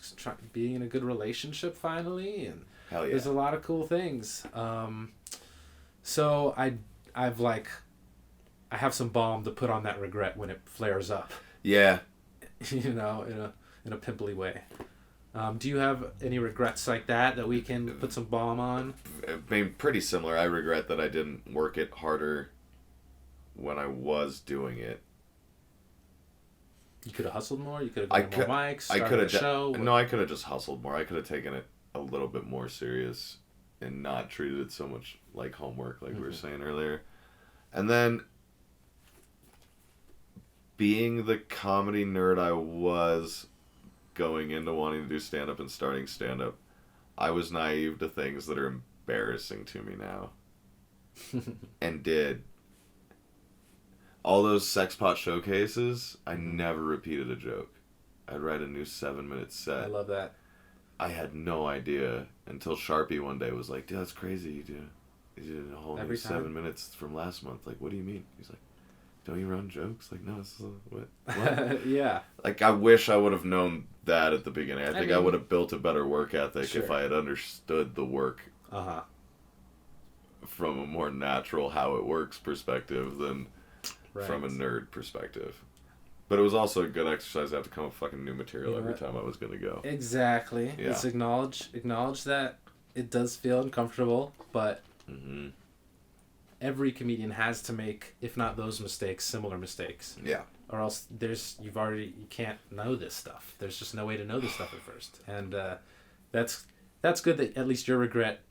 being in a good relationship finally, and hell yeah. There's a lot of cool things. So I have some balm to put on that regret when it flares up. Yeah. In a pimply way. Do you have any regrets like that we can put some balm on? I mean, pretty similar. I regret that I didn't work it harder when I was doing it. You could have hustled more. You could have done more mics. Started a show. No, I could have just hustled more. I could have taken it a little bit more serious and not treated it so much like homework, like we were saying earlier. And then, being the comedy nerd I was going into wanting to do stand-up and starting stand-up, I was naive to things that are embarrassing to me now. And did. All those sex pot showcases, I never repeated a joke. I'd write a new 7-minute set. I love that. I had no idea until Sharpie one day was like, dude, that's crazy. You did a whole new 7 minutes from last month. Like, what do you mean? He's like, don't you run jokes? Like, no, this is what? Yeah. Like, I wish I would have known that at the beginning. I think I would have built a better work ethic if I had understood the work from a more natural how it works perspective than from a nerd perspective. But it was also a good exercise to have to come up with fucking new material every time I was going to go. Exactly. Yeah. It's acknowledge that it does feel uncomfortable, but every comedian has to make, if not those mistakes, similar mistakes. Yeah. Or else you can't know this stuff. There's just no way to know this stuff at first. And that's good that at least your regret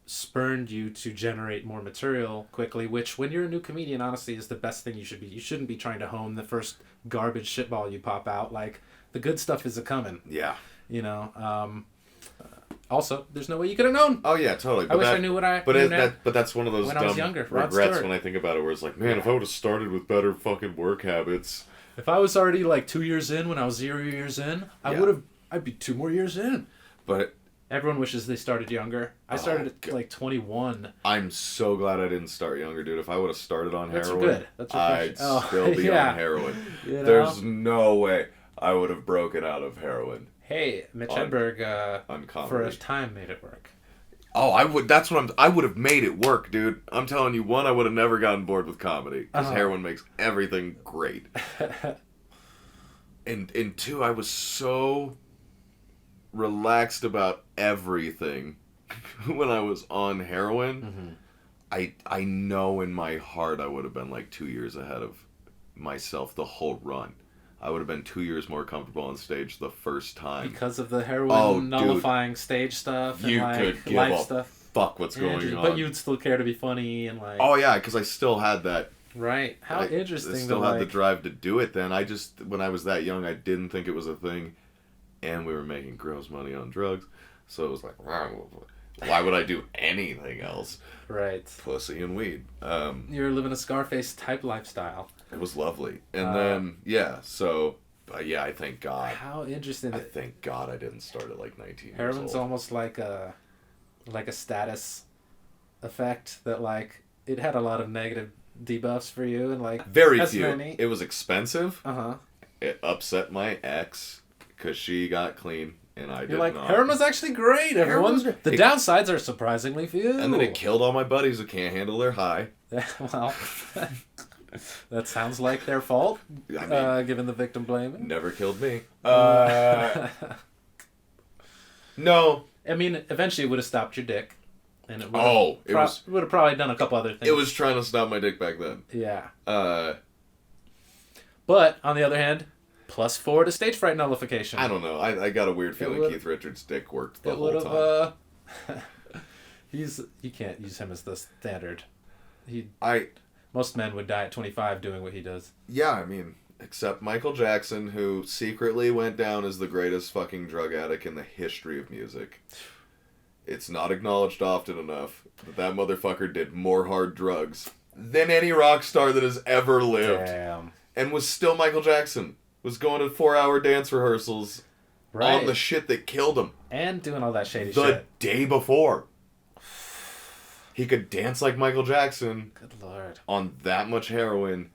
spurned you to generate more material quickly, which when you're a new comedian, honestly, is the best thing you should be. You shouldn't be trying to hone the first garbage shitball you pop out. Like, the good stuff is a-coming. Yeah. Also, there's no way you could have known. Oh yeah, totally. But I wish I knew what I knew but that's one of those when dumb I was younger, regrets when I think about it, where it's like, man, if I would have started with better fucking work habits. If I was already like 2 years in when I was 0 years in, I'd be 2 more years in. But everyone wishes they started younger. I started at like 21. I'm so glad I didn't start younger, dude. If I would have started on heroin, good. I'd still be on heroin. There's no way I would have broken out of heroin. Hey, Mitch Hedberg, for a time made it work. Oh, I would. That's what I would have made it work, dude. I'm telling you, I would have never gotten bored with comedy because heroin makes everything great. Right. Right. Like, I wish I would have known that at the beginning. I think I would have built a better work ethic if I had understood the work from a more natural how it works perspective. But it was also a good exercise to have to come up with fucking new material every time I was going to go. and two, I was so relaxed about everything when I was on heroin. I know in my heart I would have been like 2 years ahead of myself the whole run. I would have been 2 years more comfortable on stage the first time. Because of the heroin nullifying stage stuff and you like could give life a stuff. Fuck what's going on. But you'd still care to be funny and like... Oh yeah, because I still had that... Right. How interesting. I still had the drive to do it then. When I was that young, I didn't think it was a thing. And we were making gross money on drugs. So it was like, why would I do anything else? Right. Pussy and weed. You were living a Scarface type lifestyle. It was lovely. And then, yeah, so, I thank God. How interesting. I thank God I didn't start at like 19 years Heroin's old. almost like a status effect that like, it had a lot of negative debuffs for you and like... Very few. Many. It was expensive. Uh-huh. It upset my ex because she got clean. And I did not. Heroin was actually great, everyone. The downsides are surprisingly few. And then it killed all my buddies who can't handle their high. Well, that sounds like their fault, given the victim blaming. Never killed me. No. I mean, eventually it would have stopped your dick. And it would have probably done a couple other things. It was trying to stop my dick back then. Yeah. But, on the other hand... +4 to stage fright nullification. I don't know. I got a weird feeling Keith Richards' dick worked the whole time. You can't use him as the standard. Most men would die at 25 doing what he does. Yeah, I mean, except Michael Jackson, who secretly went down as the greatest fucking drug addict in the history of music. It's not acknowledged often enough that motherfucker did more hard drugs than any rock star that has ever lived. Damn. And was still Michael Jackson. Was going to 4-hour dance rehearsals on the shit that killed him. And doing all that shady shit. The day before. He could dance like Michael Jackson. Good Lord. On that much heroin.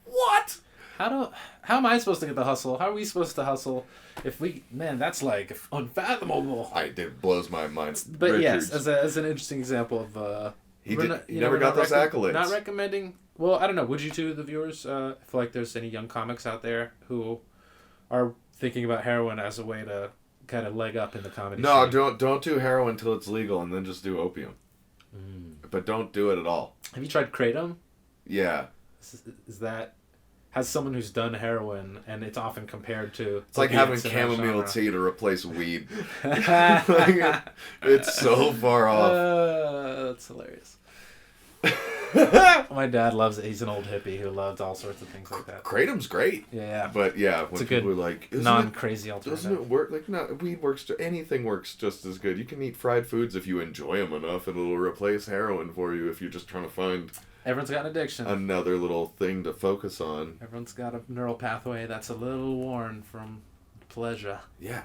What? How am I supposed to get the hustle? How are we supposed to hustle if we... Man, that's like unfathomable. It blows my mind. But Richards. yes, as an interesting example of... He never got those accolades. Not recommending... Well, I don't know. Would you two, the viewers, if like there's any young comics out there who are thinking about heroin as a way to kind of leg up in the comedy scene? Don't do heroin until it's legal, and then just do opium. But don't do it at all. Have you tried kratom? Yeah. Is that... Has someone who's done heroin, and it's often compared to... It's like having chamomile tea to replace weed. It's so far off. That's hilarious. My dad loves it. He's an old hippie who loved all sorts of things like that. Kratom's great. Yeah. But yeah, when it's a people good are like, non-crazy alternative. Doesn't it work? Like, no, weed works. Anything works just as good. You can eat fried foods if you enjoy them enough, and it'll replace heroin for you if you're just trying to find... Everyone's got an addiction. Another little thing to focus on. Everyone's got a neural pathway that's a little worn from pleasure. Yeah.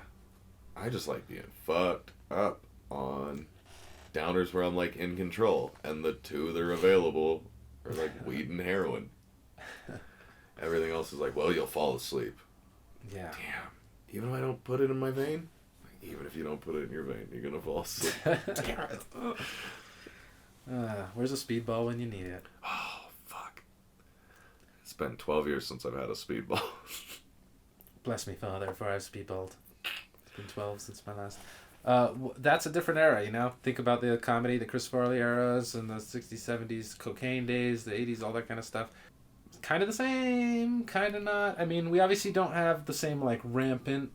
I just like being fucked up on downers where I'm like in control, and the two that are available are like weed and heroin. Everything else is like, well, you'll fall asleep. Yeah. Damn. Even if I don't put it in my vein? Even if you don't put it in your vein, you're gonna fall asleep. Damn it. Where's a speedball when you need it? Oh, fuck. It's been 12 years since I've had a speedball. Bless me, Father, for I've speedballed. It's been 12 since my last... that's a different era, you know? Think about the comedy, the Chris Farley eras, and the 60s, 70s, cocaine days, the 80s, all that kind of stuff. Kind of the same, kind of not. I mean, we obviously don't have the same, like, rampant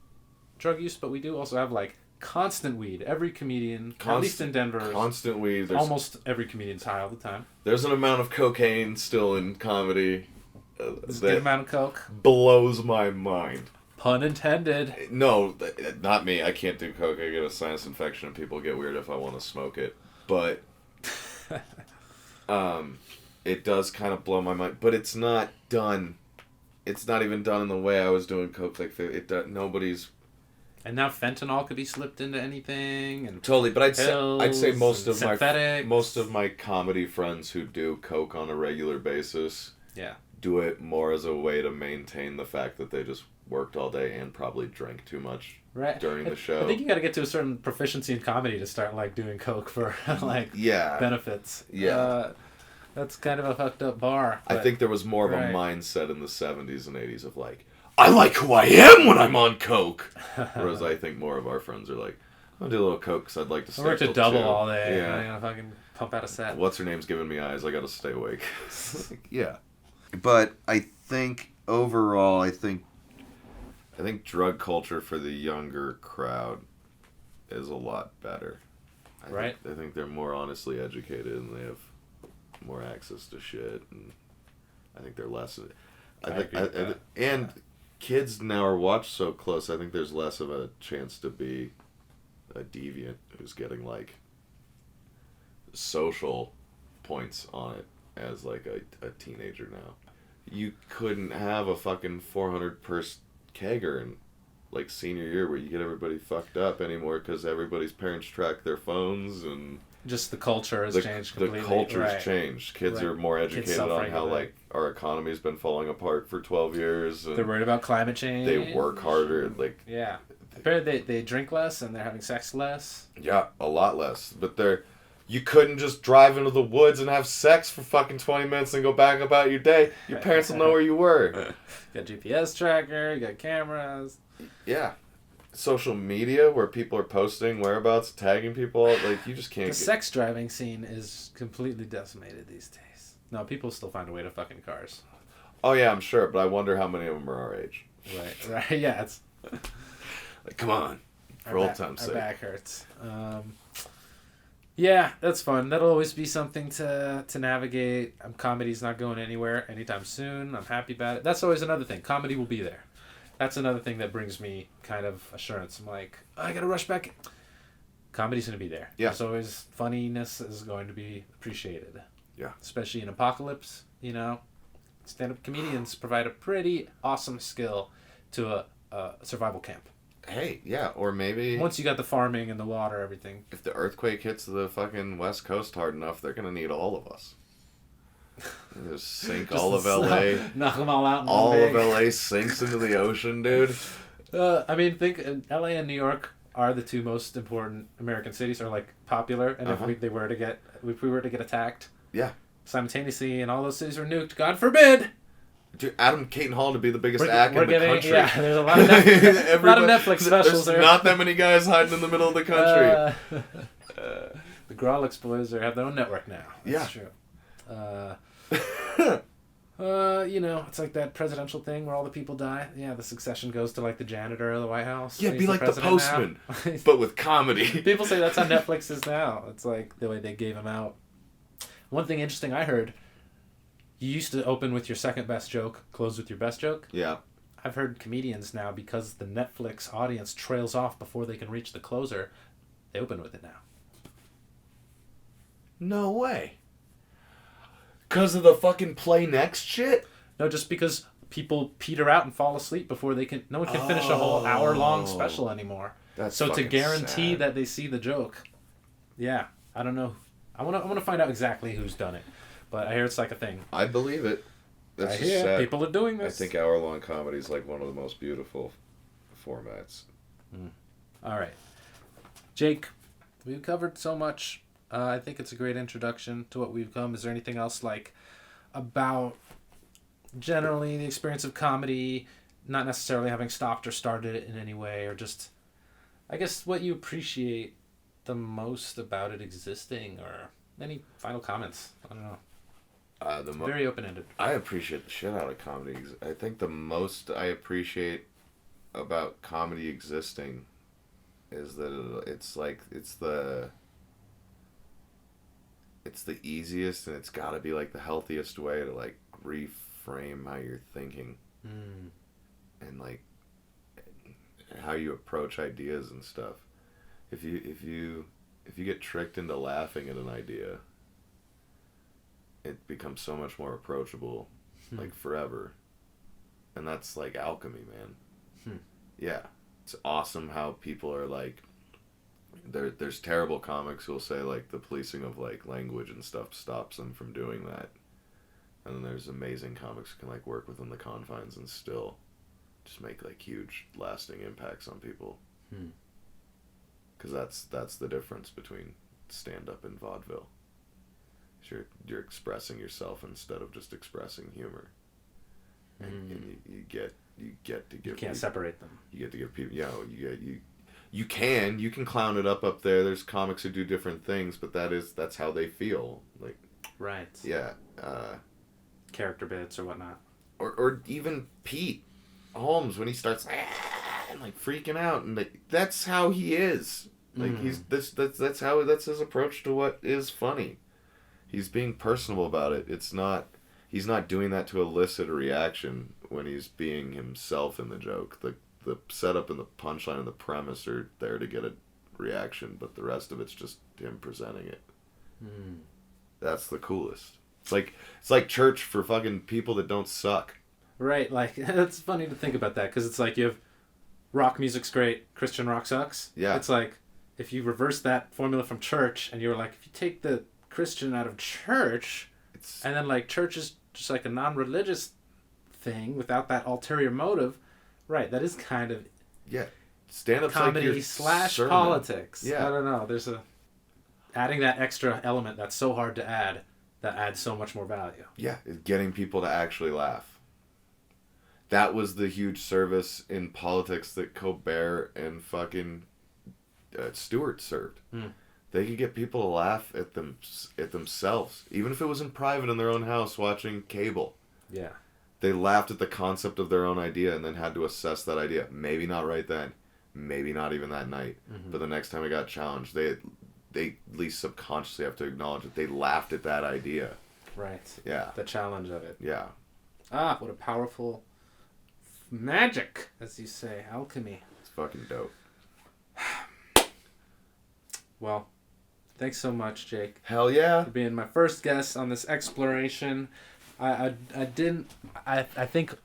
drug use, but we do also have, like, constant weed. Every comedian, at least in Denver, constant weed. Almost every comedian's high all the time. There's an amount of cocaine still in comedy. There's a good amount of coke. Blows my mind. Pun intended. No, not me. I can't do coke. I get a sinus infection and people get weird if I want to smoke it. But it does kind of blow my mind. But it's not done. It's not even done in the way I was doing coke. Like nobody's. And now fentanyl could be slipped into anything, and totally. But I'd say most of my comedy friends who do coke on a regular basis, do it more as a way to maintain the fact that they just worked all day and probably drank too much during the show. I think you got to get to a certain proficiency in comedy to start like doing coke for like benefits. Yeah. That's kind of a fucked up bar. I think there was more of a mindset in the 70s and 80s of like, I like who I am when I'm on coke. Whereas I think more of our friends are like, I'll do a little coke because I'd like to stay. I worked a double 2. all day. Yeah. I'm gonna fucking pump out a set. What's her name's giving me eyes? I gotta stay awake. Yeah. But I think overall, I think drug culture for the younger crowd is a lot better. I think they're more honestly educated and they have more access to shit, and I think they're less. And kids now are watched so close. I think there's less of a chance to be a deviant who's getting like social points on it as like a teenager now. You couldn't have a fucking 400 person kegger in like senior year where you get everybody fucked up anymore because everybody's parents track their phones and just the culture has changed completely. The culture's changed. Kids are more educated on how like our economy's been falling apart for 12 years. And they're worried about climate change. They work harder. Like apparently they drink less and they're having sex less. Yeah, a lot less. But you couldn't just drive into the woods and have sex for fucking 20 minutes and go back about your day. Your parents will know where you were. You got GPS tracker, you got cameras. Yeah. Social media where people are posting whereabouts, tagging people, like you just can't. The sex driving scene is completely decimated these days. No, people still find a way to fucking cars. Oh yeah, I'm sure, but I wonder how many of them are our age. Right, yeah, it's like, come on, for old time's sake. Our back hurts. Yeah, that's fun. That'll always be something to navigate. Comedy's not going anywhere anytime soon. I'm happy about it. That's always another thing. Comedy will be there. That's another thing that brings me kind of assurance. I'm like, I gotta rush back. Comedy's gonna be there. Yeah. There's always funniness is going to be appreciated. Yeah. Especially in apocalypse, stand-up comedians provide a pretty awesome skill to a survival camp. Hey, yeah, or maybe once you got the farming and the water, everything. If the earthquake hits the fucking West Coast hard enough, they're gonna need all of us. Just sink all of LA. Knock them all out. All of LA sinks into the ocean, dude. I mean, think LA and New York are the two most important American cities, are like popular, and if we were to get attacked, simultaneously, and all those cities were nuked, God forbid. Dude, Adam Caton Hall to be the biggest act in the country. Yeah, there's a lot of Netflix specials there. There's not that many guys hiding in the middle of the country. The Grawlix boys have their own network now. That's true. It's like that presidential thing where all the people die. Yeah, the succession goes to like the janitor of the White House. Yeah, be like the postman, but with comedy. People say that's how Netflix is now. It's like the way they gave him out. One thing interesting I heard, you used to open with your second best joke, close with your best joke. Yeah. I've heard comedians now, because the Netflix audience trails off before they can reach the closer, they open with it now. No way. Because of the fucking play next shit? No, just because people peter out and fall asleep before they can. No one can finish a whole hour-long special anymore. So to guarantee that they see the joke, I don't know. I want to find out exactly who's done it, but I hear it's like a thing. I believe it. That's just sad. People are doing this. I think hour-long comedy is like one of the most beautiful formats. All right, Jake, we've covered so much. I think it's a great introduction to what we've come. Is there anything else about generally the experience of comedy, not necessarily having stopped or started it in any way, or just, I guess, what you appreciate the most about it existing, or any final comments? I don't know. Very open-ended. I appreciate the shit out of comedy. I think the most I appreciate about comedy existing is that it's the easiest, and it's got to be like the healthiest way to like reframe how you're thinking and like how you approach ideas and stuff. If you get tricked into laughing at an idea, it becomes so much more approachable, like forever. And that's like alchemy, man. Yeah, it's awesome how people are like. There's terrible comics who'll say like the policing of like language and stuff stops them from doing that, and then there's amazing comics who can like work within the confines and still just make like huge lasting impacts on people. Because that's the difference between stand up and vaudeville. You're expressing yourself instead of just expressing humor, and you get you get to give. You can't separate them. You get to give people. You can clown it up there. There's comics who do different things, but that's how they feel. Like. Right. Yeah. Character bits or whatnot. Or even Pete Holmes when he starts and like freaking out, and like that's how he is. Like that's his approach to what is funny. He's being personable about it. He's not doing that to elicit a reaction when he's being himself in the joke. The setup and the punchline and the premise are there to get a reaction, but the rest of it's just him presenting it. That's the coolest. It's like church for fucking people that don't suck. Right, like it's funny to think about that because it's like you have rock music's great, Christian rock sucks. Yeah. It's like if you reverse that formula from church and you were like, if you take the Christian out of church, and then like church is just like a non-religious thing without that ulterior motive, right? That is kind of stand-up's comedy like / sermon. politics. Yeah. I don't know. There's adding that extra element that's so hard to add that adds so much more value. Yeah, getting people to actually laugh. That was the huge service in politics that Colbert and fucking Stewart served. They could get people to laugh at themselves, even if it was in private in their own house watching cable. Yeah. They laughed at the concept of their own idea and then had to assess that idea. Maybe not right then, maybe not even that night, but the next time it got challenged, they at least subconsciously have to acknowledge that they laughed at that idea. Right. Yeah. The challenge of it. Yeah. What a powerful magic, as you say, alchemy. It's fucking dope. Well, thanks so much, Jake. Hell yeah. For being my first guest on this exploration. I think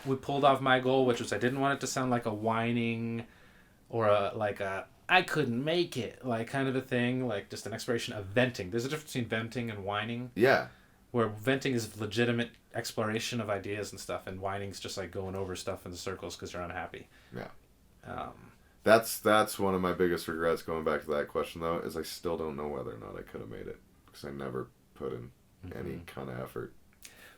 we pulled off my goal, which was I didn't want it to sound like a whining or a I couldn't make it, like kind of a thing, like just an exploration of venting. There's a difference between venting and whining. Yeah. Where venting is legitimate exploration of ideas and stuff, and whining's just like going over stuff in circles because you're unhappy. Yeah. That's one of my biggest regrets, going back to that question, though, is I still don't know whether or not I could have made it, because I never put in any kind of effort.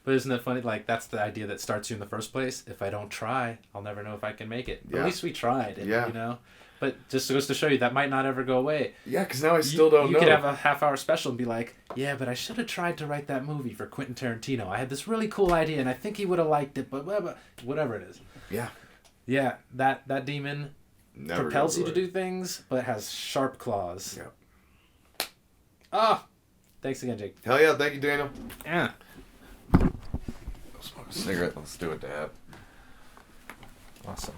But isn't it funny? Like, that's the idea that starts you in the first place. If I don't try, I'll never know if I can make it. But at least we tried, and, you know? But just goes to show you that might not ever go away. Yeah, because now I still don't know. You could have a half-hour special and be like, yeah, but I should have tried to write that movie for Quentin Tarantino. I had this really cool idea, and I think he would have liked it, but whatever it is. Yeah. Yeah, that demon Never propels you to do things, but has sharp claws. Yeah. Thanks again, Jake. Hell yeah, thank you, Daniel. Yeah. I'll smoke a cigarette. Let's do it, Dad. Awesome.